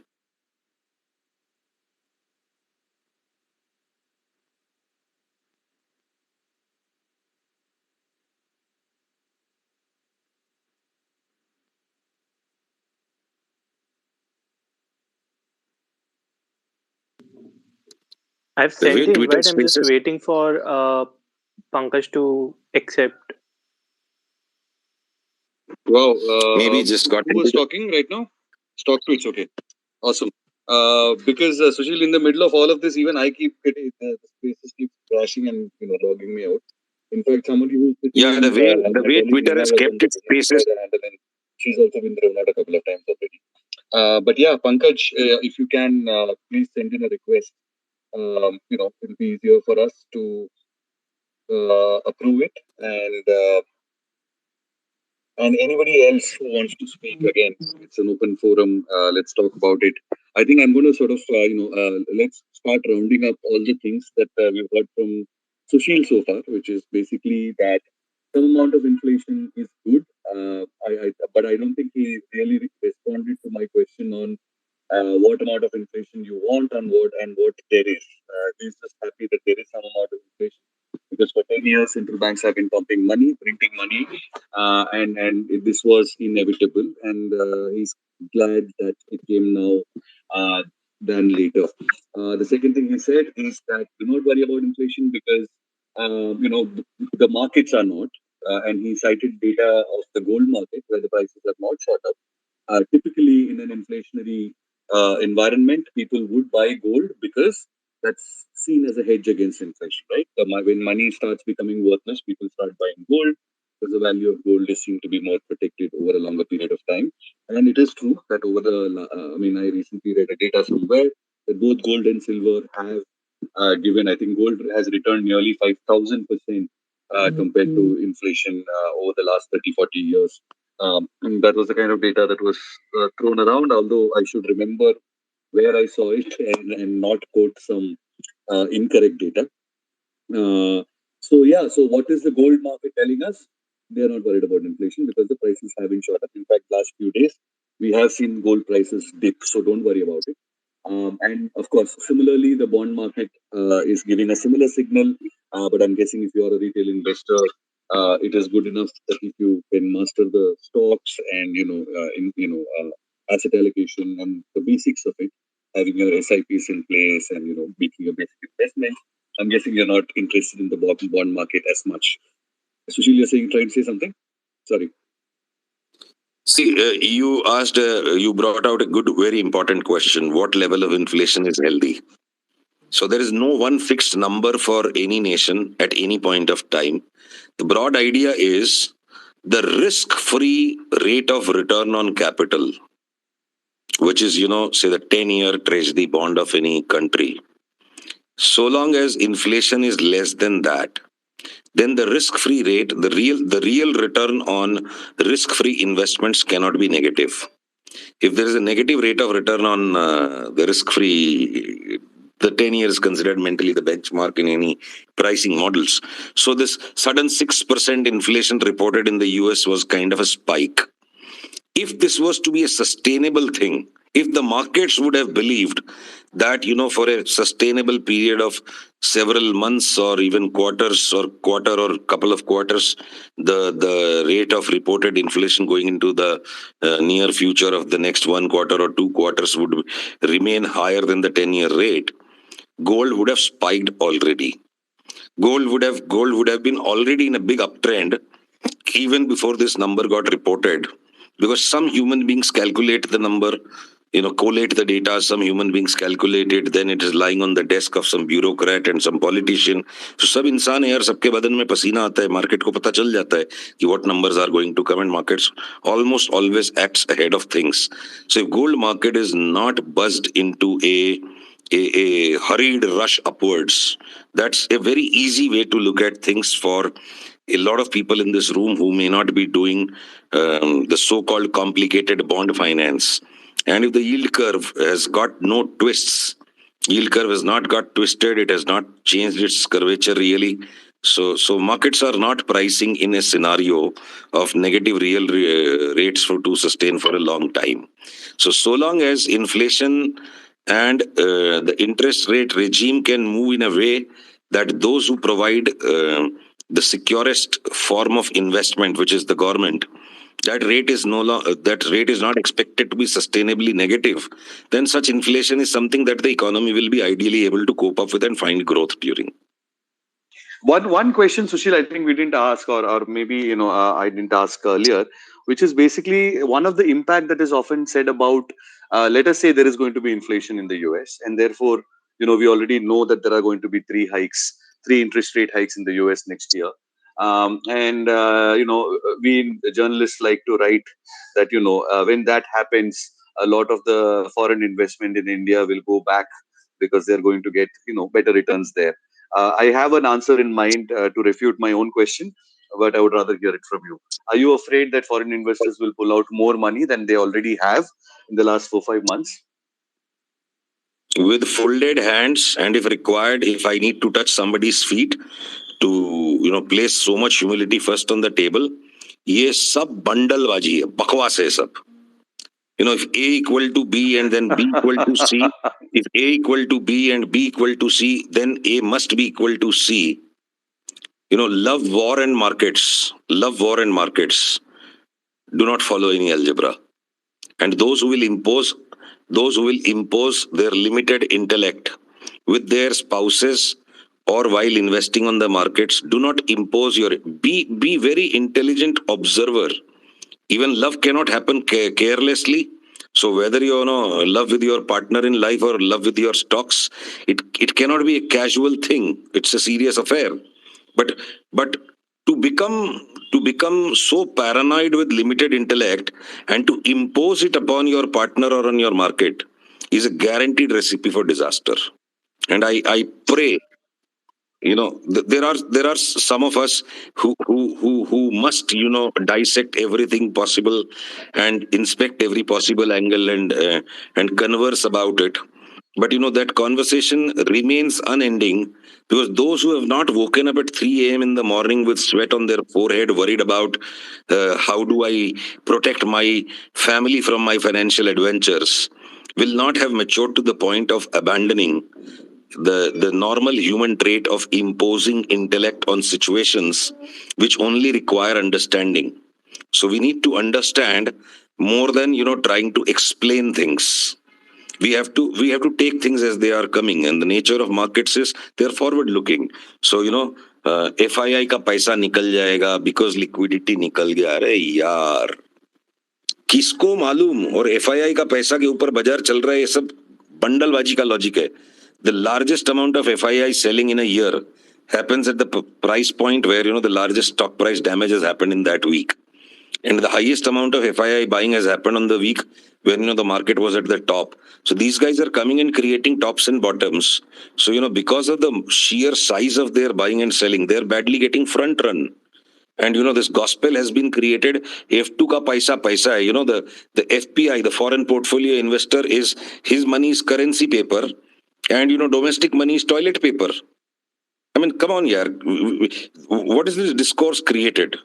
I've
The
sent
way
the
Twitter
invite. I'm just
Spaces,
waiting for Pankaj to accept.
Wow.
maybe just got
Who
into
was talking right now? Stock tweets. Okay. Awesome. Because Sushil, in the middle of all of this, even I keep getting the spaces keep crashing and logging me out. In fact, somebody who's sitting
Yeah,
in
the
my
way
colleague
Twitter
Neha
has
was on
kept
the
its
beginning by
spaces.
the handle, and she's also been thrown out a couple of times already. But yeah, Pankaj, if you can please send in a request. It'll be easier for us to approve it, and anybody else who wants to speak, again, it's an open forum. Let's talk about it. I think I'm going to sort of let's start rounding up all the things that we've heard from Sushil so far, which is basically that some amount of inflation is good. But I don't think he really responded to my question on what amount of inflation you want and what there is. He's just happy that there is some amount of inflation, because for 10 years central banks have been pumping money, printing money, and this was inevitable, and he's glad that it came now than later. The second thing he said is that do not worry about inflation, because the markets are not. And he cited data of the gold market where the prices have not shot up. Typically, in an inflationary environment, people would buy gold because that's seen as a hedge against inflation, right? When money starts becoming worthless, people start buying gold because the value of gold is seen to be more protected over a longer period of time. And it is true that I recently read a data somewhere that both gold and silver have given, I think gold has returned nearly 5,000% compared to inflation over the last 30, 40 years. And that was the kind of data that was thrown around, although I should remember where I saw it and not quote some incorrect data. So what is the gold market telling us? They are not worried about inflation because the prices haven't shot up. In fact, last few days we have seen gold prices dip, so don't worry about it. And of course, similarly, the bond market is giving a similar signal. But I'm guessing if you are a retail investor, it is good enough that if you can master the stocks and asset allocation and the basics of it, having your SIPs in place and making your basic investment. I'm guessing you're not interested in the bond market as much. Sushil, you're saying trying to say something? Sorry.
See, you brought out a good, very important question. What level of inflation is healthy? So there is no one fixed number for any nation at any point of time. The broad idea is the risk-free rate of return on capital, which is, say the 10-year treasury bond of any country. So long as inflation is less than that, then the risk-free rate, the real return on risk-free investments cannot be negative. If there is a negative rate of return on the risk-free, the 10 years considered mentally the benchmark in any pricing models. So this sudden 6% inflation reported in the US was kind of a spike. If this was to be a sustainable thing, if the markets would have believed that, for a sustainable period of several months or even quarters or quarter or couple of quarters, the rate of reported inflation going into the near future of the next 1 quarter or 2 quarters would remain higher than the 10-year rate, gold would have spiked already. Gold would have been already in a big uptrend even before this number got reported, because some human beings calculate the number, collate the data. Some human beings calculate it, then it is lying on the desk of some bureaucrat and some politician. So सब इंसान है यार, सबके बदन में पसीना आता है, मार्केट को पता चल जाता है कि what numbers are going to come, and markets almost always acts ahead of things. So if gold market is not buzzed into a hurried rush upwards, that's a very easy way to look at things for a lot of people in this room who may not be doing the so-called complicated bond finance. And if the yield curve has got no twists, yield curve has not got twisted, it has not changed its curvature really. So markets are not pricing in a scenario of negative real rates to sustain for a long time. So long as inflation and the interest rate regime can move in a way that those who provide the securest form of investment, which is the government, that rate is not expected to be sustainably negative, then such inflation is something that the economy will be ideally able to cope up with and find growth during.
One question, Sushil, I think we didn't ask, or maybe I didn't ask earlier, which is basically one of the impact that is often said about. Let us say there is going to be inflation in the US, and therefore we already know that there are going to be three interest rate hikes in the US next year. And we journalists like to write that when that happens, a lot of the foreign investment in India will go back because they're going to get better returns there. I have an answer in mind to refute my own question, but I would rather hear it from you. Are you afraid that foreign investors will pull out more money than they already have in the last 4-5 months?
With folded hands, and if required, if I need to touch somebody's feet to place so much humility first on the table, ये सब बंडलबाजी है, बकवास है सब. If A equal to B and then B equal to C, if A equal to B and B equal to C, then A must be equal to C. Love war and markets. Love war and markets. Do not follow any algebra. And those who will impose their limited intellect with their spouses or while investing on the markets, do not impose your, be very intelligent observer. Even love cannot happen carelessly. So whether you know love with your partner in life or love with your stocks, it cannot be a casual thing. It's a serious affair. But to become so paranoid with limited intellect and to impose it upon your partner or on your market is a guaranteed recipe for disaster. And I pray, there are some of us who must dissect everything possible and inspect every possible angle and converse about it. But that conversation remains unending, because those who have not woken up at 3 a.m. in the morning with sweat on their forehead, worried about how do I protect my family from my financial adventures, will not have matured to the point of abandoning the normal human trait of imposing intellect on situations which only require understanding. So we need to understand more than trying to explain things. We have to take things as they are coming, and the nature of markets is they are forward looking. So FII का पैसा निकल जाएगा because liquidity निकल गया. अरे यार, किसको मालूम? और FII का पैसा के ऊपर बाजार चल रहा है, ये सब बंडलबाजी का लॉजिक है. The largest amount of FII selling in a year happens at the price point where the largest stock price damage has happened in that week, and the highest amount of FII buying has happened on the week when the market was at the top. So these guys are coming and creating tops and bottoms. So because of the sheer size of their buying and selling, they're badly getting front run. And this gospel has been created. F2 ka paisa paisa hai. The FPI, the foreign portfolio investor, is his money is currency paper, and domestic money is toilet paper. I mean, come on, yaar. What is this discourse created?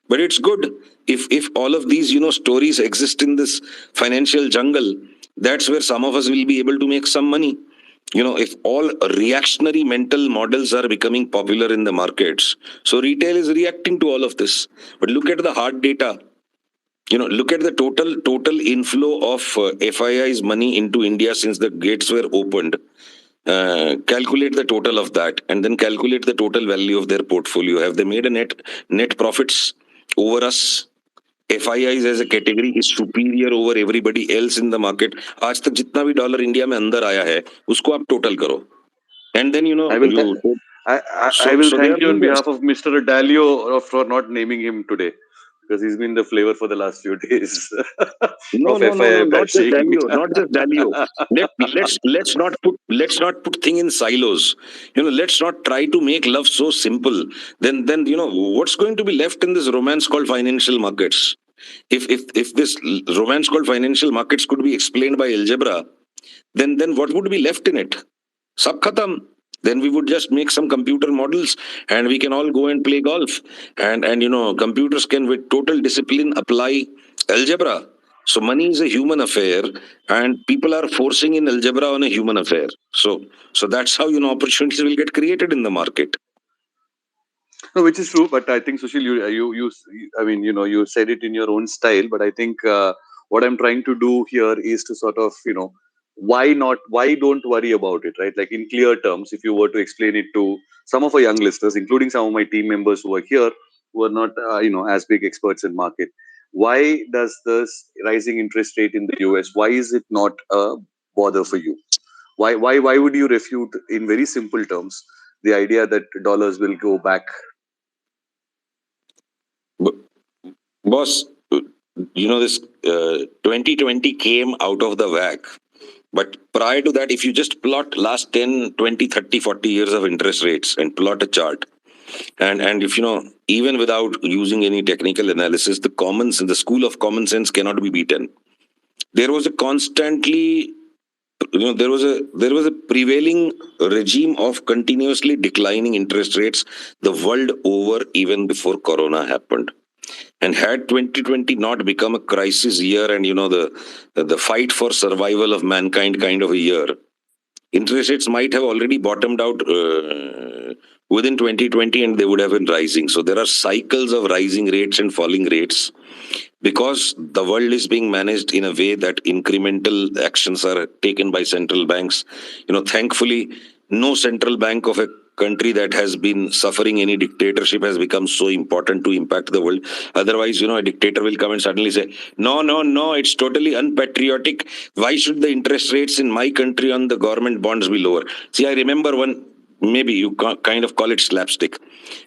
But it's good if all of these stories exist in this financial jungle. That's where some of us will be able to make some money. If all reactionary mental models are becoming popular in the markets, so retail is reacting to all of this. But look at the hard data. Look at the total inflow of FII's money into India since the gates were opened. Calculate the total of that, and then calculate the total value of their portfolio. Have they made a net profits over us? FIIs as a category is superior over everybody else in the market. आज तक जितना भी dollar India में अंदर आया है उसको आप टोटल करो, and then
I will thank you on behalf of Mr. Dalio for not naming him today, because he's been the flavor for the last few days.
No,
of
not
FII
just
bashing.
Dalio, not just Dalio. Let's not put thing in silos. Let's not try to make love so simple. Then what's going to be left in this romance called financial markets? If this romance called financial markets could be explained by algebra, then what would be left in it? Sab khatam. Then we would just make some computer models and we can all go and play golf. And computers can with total discipline apply algebra. So money is a human affair, and people are forcing in algebra on a human affair. So that's how opportunities will get created in the market.
No, which is true, but I think Sushil, you said it in your own style. But I think what I'm trying to do here is to sort of, why don't worry about it, right? Like in clear terms, if you were to explain it to some of our young listeners, including some of my team members who are here, who are not, as big experts in market, why does this rising interest rate in the US? Why is it not a bother for you? Why would you refute, in very simple terms, the idea that dollars will go back?
Boss, this 2020 came out of the whack. But prior to that, if you just plot last 10, 20, 30, 40 years of interest rates and plot a chart, and if even without using any technical analysis, the school of common sense cannot be beaten. There was a constantly, there was a prevailing regime of continuously declining interest rates the world over, even before Corona happened. And had 2020 not become a crisis year and the fight for survival of mankind kind of a year, interest rates might have already bottomed out within 2020, and they would have been rising. So there are cycles of rising rates and falling rates, because the world is being managed in a way that incremental actions are taken by central banks. Thankfully, no central bank of a country that has been suffering any dictatorship has become so important to impact the world. Otherwise, a dictator will come and suddenly say, no, no, no, it's totally unpatriotic. Why should the interest rates in my country on the government bonds be lower? See, I remember one, maybe you kind of call it slapstick.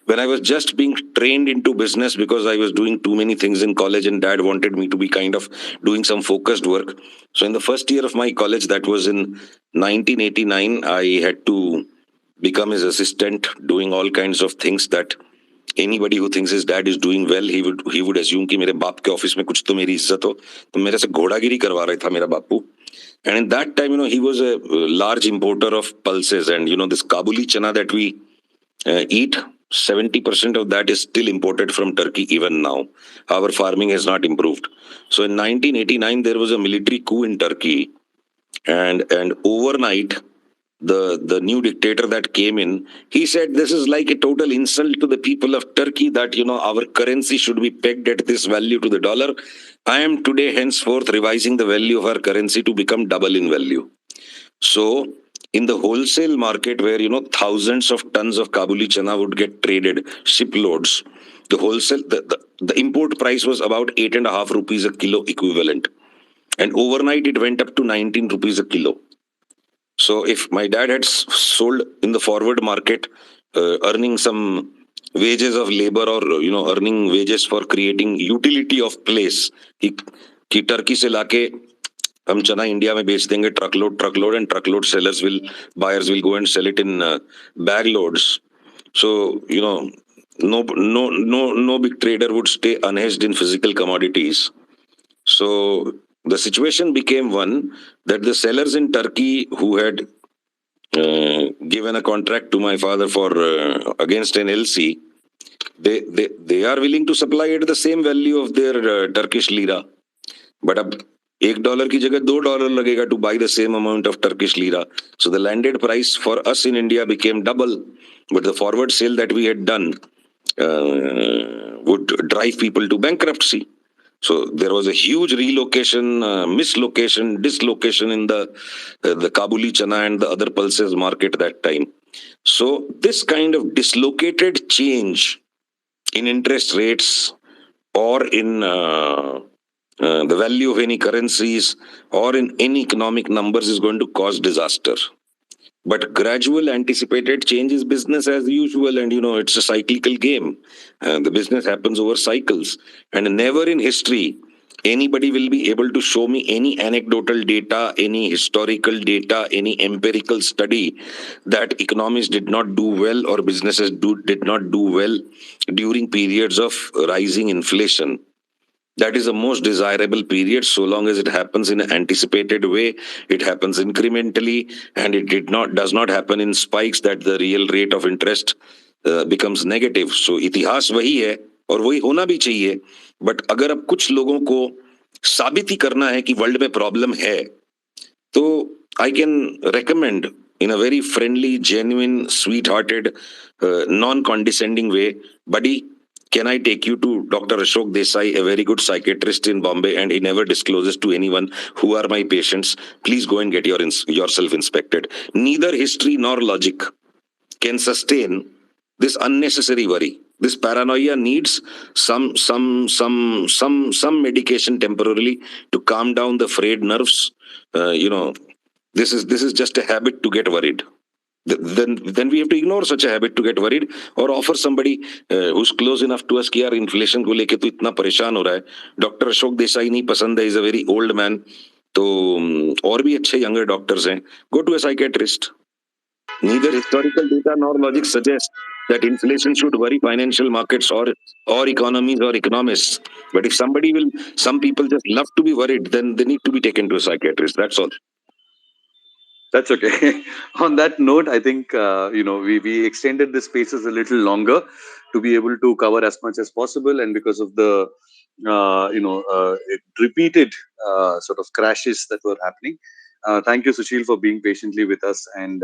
When I was just being trained into business because I was doing too many things in college and dad wanted me to be kind of doing some focused work. So in the first year of my college, that was in 1989, I had to become his assistant, doing all kinds of things that anybody who thinks his dad is doing well, he would assume कि मेरे बाप के office में कुछ तो मेरी इज्जत हो. तो मेरे से घोड़ागिरी करवा रहा था मेरा बापू. And in that time, he was a large importer of pulses, and this Kabuli chana that we eat, 70% of that is still imported from Turkey even now. Our farming has not improved. So in 1989, there was a military coup in Turkey, and overnight, the new dictator that came in, he said this is like a total insult to the people of Turkey that our currency should be pegged at this value to the dollar. I am today henceforth revising the value of our currency to become double in value. So in the wholesale market where thousands of tons of Kabuli chana would get traded, shiploads, the wholesale the import price was about 8.5 rupees a kilo equivalent, and overnight it went up to 19 rupees a kilo. So if my dad had sold in the forward market, earning some wages of labor, or earning wages for creating utility of place, कि Turkey से लाके हम चना India में बेच देंगे ट्रकलोड and ट्रकलोड buyers will go and sell it in bag loads. So no big trader would stay unhedged in physical commodities. So the situation became one that the sellers in Turkey who had given a contract to my father for against an LC, they are willing to supply at the same value of their Turkish lira. But अब $1 की जगह $2 लगेगा to buy the same amount of Turkish lira. So the landed price for us in India became double, but the forward sale that we had done would drive people to bankruptcy. So there was a huge relocation, mislocation, dislocation in the Kabuli chana and the other pulses market that time. So this kind of dislocated change in interest rates or in the value of any currencies or in any economic numbers is going to cause disaster. But gradual anticipated change is business as usual, and it's a cyclical game. The business happens over cycles, and never in history anybody will be able to show me any anecdotal data, any historical data, any empirical study that economies did not do well or businesses did not do well during periods of rising inflation. That is the most desirable period so long as it happens in an anticipated way, it happens incrementally, and it does not happen in spikes that the real rate of interest becomes negative. So इतिहास वही है और वही होना भी चाहिए. But अगर अब कुछ लोगों को साबित ही करना है कि वर्ल्ड में प्रॉब्लम है, तो I can recommend in a very friendly, genuine, sweet-hearted, non-condescending way, buddy, can I take you to Dr. Ashok Desai, a very good psychiatrist in Bombay, and he never discloses to anyone who are my patients. Please go and get yourself inspected. Neither history nor logic can sustain this unnecessary worry. This paranoia needs some medication temporarily to calm down the frayed nerves. This is just a habit to get worried. Then we have to ignore such a habit to get worried, or offer somebody who's close enough to us कि यार inflation को लेके तो इतना परेशान हो रहा है, डॉक्टर अशोक देसाई नहीं पसंद है, is a very old man, तो और भी अच्छे यंगर डॉक्टर्स हैं, go to a psychiatrist. Neither historical data nor logic suggests that inflation should worry financial markets or economies or economists. But if some people just love to be worried, then they need to be taken to a psychiatrist. That's all.
That's okay. On that note, I think we extended the spaces a little longer to be able to cover as much as possible, and because of the repeated sort of crashes that were happening. Thank you, Sushil, for being patiently with us and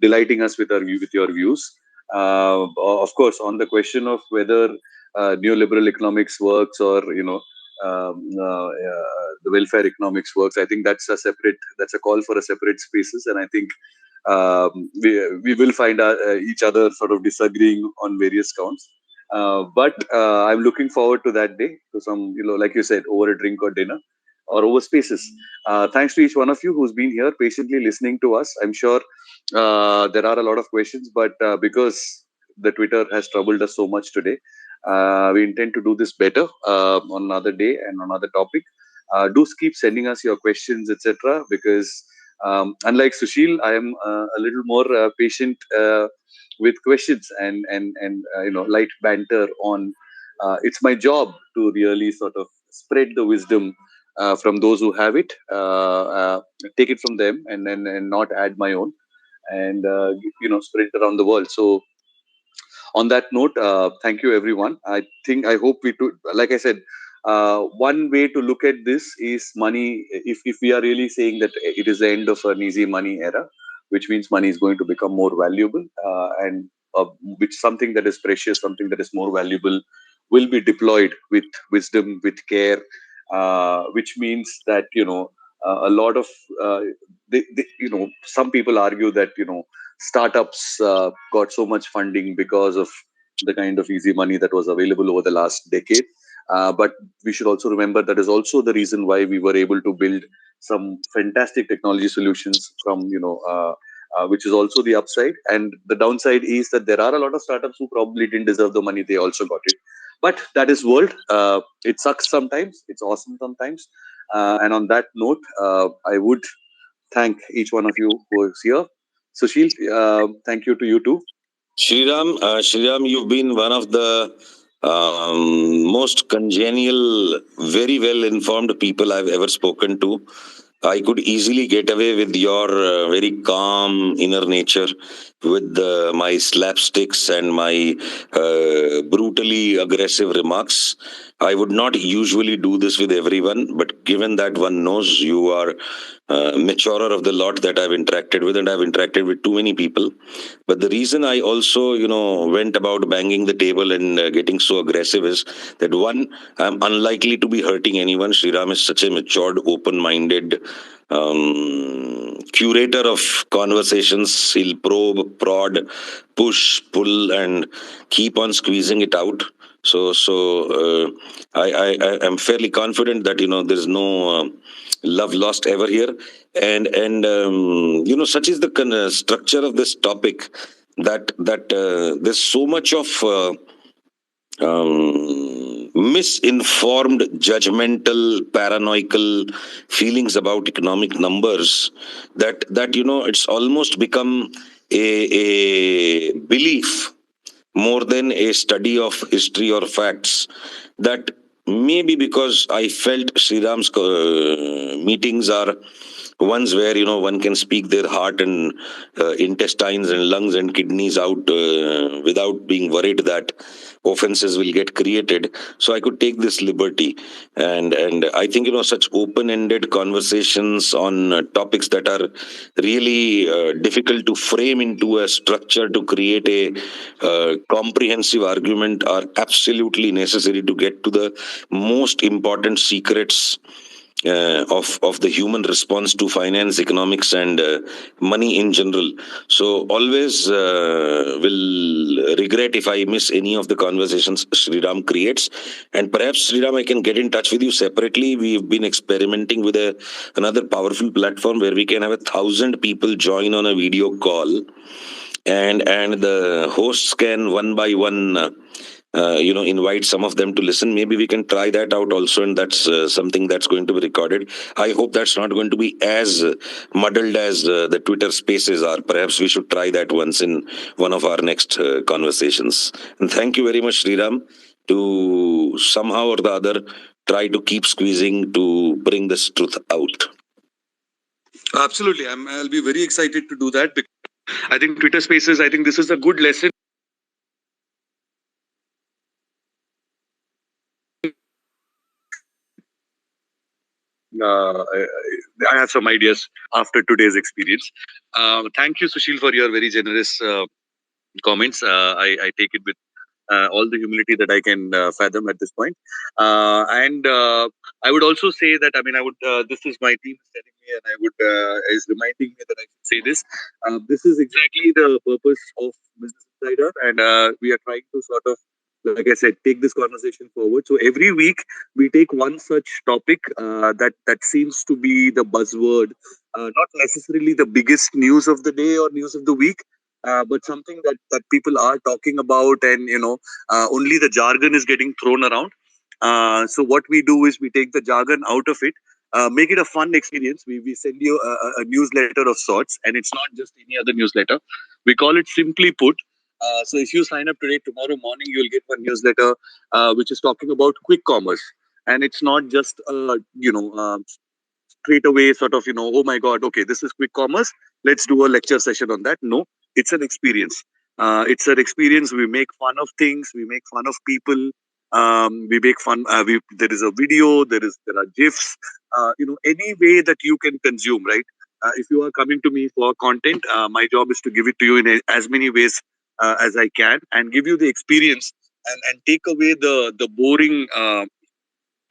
delighting us with your views. Of course, on the question of whether neoliberal economics works or the welfare economics works, I think that's a call for a separate spaces, and I think we will find each other sort of disagreeing on various counts. But I'm looking forward to that day, to some, like you said, over a drink or dinner or over spaces. Thanks to each one of you who's been here patiently listening to us. I'm sure there are a lot of questions, but because the Twitter has troubled us so much today, we intend to do this better on another day and another topic. Do keep sending us your questions, etc. Because unlike Sushil, I am a little more patient with questions and light banter on. It's my job to really sort of spread the wisdom from those who have it, take it from them, and not add my own, and spread it around the world. So on that note, thank you everyone. I hope we do, like I said, one way to look at this is money. If we are really saying that it is the end of an easy money era, which means money is going to become more valuable, and which something that is precious, something that is more valuable, will be deployed with wisdom, with care, which means that a lot of some people argue that startups got so much funding because of the kind of easy money that was available over the last decade. But we should also remember that is also the reason why we were able to build some fantastic technology solutions from, which is also the upside. And the downside is that there are a lot of startups who probably didn't deserve the money. They also got it. But that is world. It sucks sometimes. It's awesome sometimes. And on that note, I would thank each one of you who is here. Sushil, thank you to you too.
Shriram, you've been one of the most congenial, very well informed people I've ever spoken to. I could easily get away with your very calm inner nature, with my slapsticks and my brutally aggressive remarks. I would not usually do this with everyone, but given that one knows you are maturer of the lot that I've interacted with, and I've interacted with too many people. But the reason I also, went about banging the table and getting so aggressive is that one, I'm unlikely to be hurting anyone. Sriram is such a matured, open-minded curator of conversations. He'll probe, prod, push, pull, and keep on squeezing it out. So I am fairly confident that there's no love lost ever here, and such is the structure of this topic, that there's so much of misinformed, judgmental, paranoical feelings about economic numbers, that it's almost become a belief more than a study of history or facts. That maybe because I felt Sriram's meetings are ones where one can speak their heart and intestines and lungs and kidneys out without being worried that offenses will get created. So I could take this liberty, and I think such open-ended conversations on topics that are really difficult to frame into a structure to create a comprehensive argument are absolutely necessary to get to the most important secrets of the human response to finance, economics, and money in general. So always will regret if I miss any of the conversations Sriram creates. And perhaps, Sriram, I can get in touch with you separately. We've been experimenting with another powerful platform where we can have 1,000 people join on a video call, and the hosts can one by one invite some of them to listen. Maybe we can try that out also, and that's something that's going to be recorded. I hope that's not going to be as muddled as the Twitter spaces are. Perhaps we should try that once in one of our next conversations. And thank you very much, Sriram, to somehow or the other try to keep squeezing to bring this truth out.
Absolutely. I'll be very excited to do that, because I think Twitter Spaces, I think this is a good lesson. I have some ideas after today's experience. Thank you, Sushil, for your very generous comments. I take it with all the humility that I can fathom at this point. And I would also say that, I mean, I would, this is my team is telling me, and I would, is reminding me that I should say this. This is exactly the purpose of Business Insider, and we are trying to sort of, like I said, take this conversation forward. So every week we take one such topic that seems to be the buzzword, not necessarily the biggest news of the day or news of the week, but something that people are talking about, and only the jargon is getting thrown around. So what we do is we take the jargon out of it, make it a fun experience. We send you a newsletter of sorts, and it's not just any other newsletter. We call it Simply Put. So if you sign up today, tomorrow morning you'll get one newsletter which is talking about quick commerce, and it's not just straight away sort of, oh my god, okay, this is quick commerce, let's do a lecture session on that. No, it's an experience. It's an experience. We make fun of things, we make fun of people, we make fun, there is a video, there are gifs, any way that you can consume, right? If you are coming to me for content, my job is to give it to you in as many ways as I can, and give you the experience, and take away the boring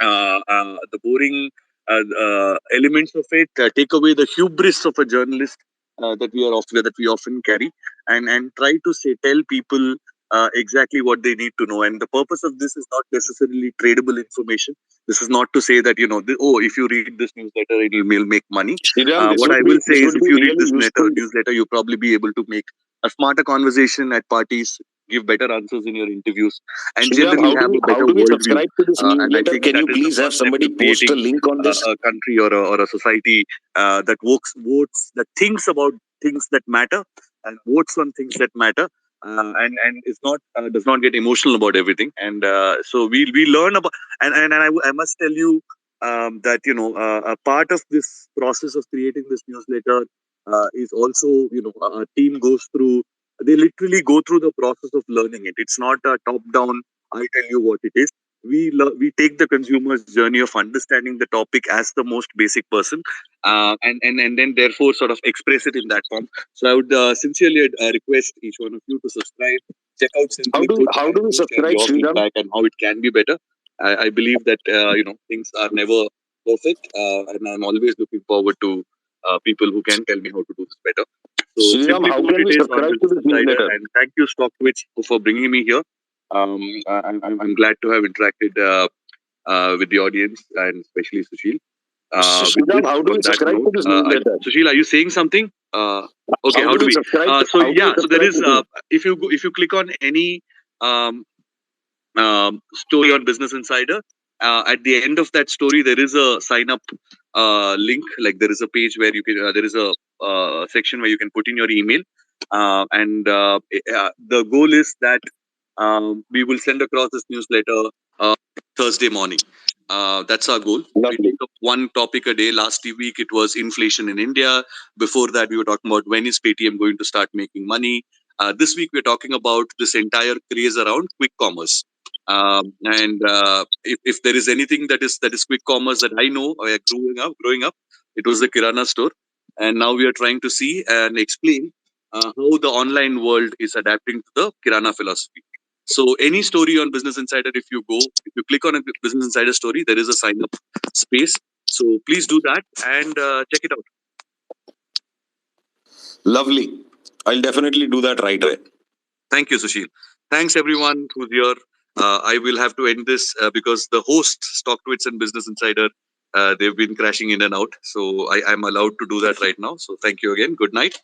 the boring elements of it, take away the hubris of a journalist that we often carry, and try to say tell people exactly what they need to know. And the purpose of this is not necessarily tradable information. This is not to say that oh, if you read this newsletter it will make money.
Sriram,
What I will say
this
is,
would
if
be
you read
really
this
useful.
newsletter, you'll probably be able to make a smarter conversation at parties, give better answers in your interviews, and
Sriram,
generally have a
how
better
do we
worldview.
subscribe to this
And I
newsletter?
think
Can
that
you
is the
please have
first step
somebody
to
post a
creating
link on this?
a country or a society that votes, that thinks about things that matter, and votes on things that matter, and is not does not get emotional about everything. And so we learn about, and I must tell you that a part of this process of creating this newsletter is also, a team goes through. They literally go through the process of learning it. It's not a top down. I tell you what it is. We take the consumer's journey of understanding the topic as the most basic person, and then therefore sort of express it in that form. So I would sincerely request each one of you to subscribe, check out Simply Put,
How do
and
we
do share
subscribe,
your
Sriram?
feedback and how it can be better. I believe that things are never perfect, and I'm always looking forward to people who can tell me how to do this better. So
Sriram,
Simply
how
Put
can
it
we
is on
subscribe to
Business
this
Insider,
newsletter?
and thank you Stockwitch for bringing me here. I'm glad to have interacted with the audience, and especially Sushil. With
Sriram,
this,
how do we
on that
subscribe
note,
to this newsletter?
Sushil, are you saying something? Okay,
How
how
do
do
we
we?
subscribe?
So
How do we
yeah, so there
subscribe
is
to this?
if you click on any um, story on Business Insider, at the end of that story there is a sign up link. Like there is a page where you can there is a section where you can put in your email, and the goal is that we will send across this newsletter uh, Thursday morning. That's our goal. We
Lovely.
take up one topic a day. Last week it was inflation in India. Before that, we were talking about when is Paytm going to start making money. This week we're talking about this entire craze around quick commerce. And if there is anything that is quick commerce that I know, growing up, it was the Kirana store, and now we are trying to see and explain how the online world is adapting to the Kirana philosophy. So any story on Business Insider, if you click on a Business Insider story, there is a sign up space. So please do that and check it out.
Lovely. I'll definitely do that right away.
Thank you, Sushil. Thanks everyone who's here. I will have to end this because the hosts, Stocktwits and Business Insider, they've been crashing in and out. So I'm allowed to do that right now. So thank you again. Good night.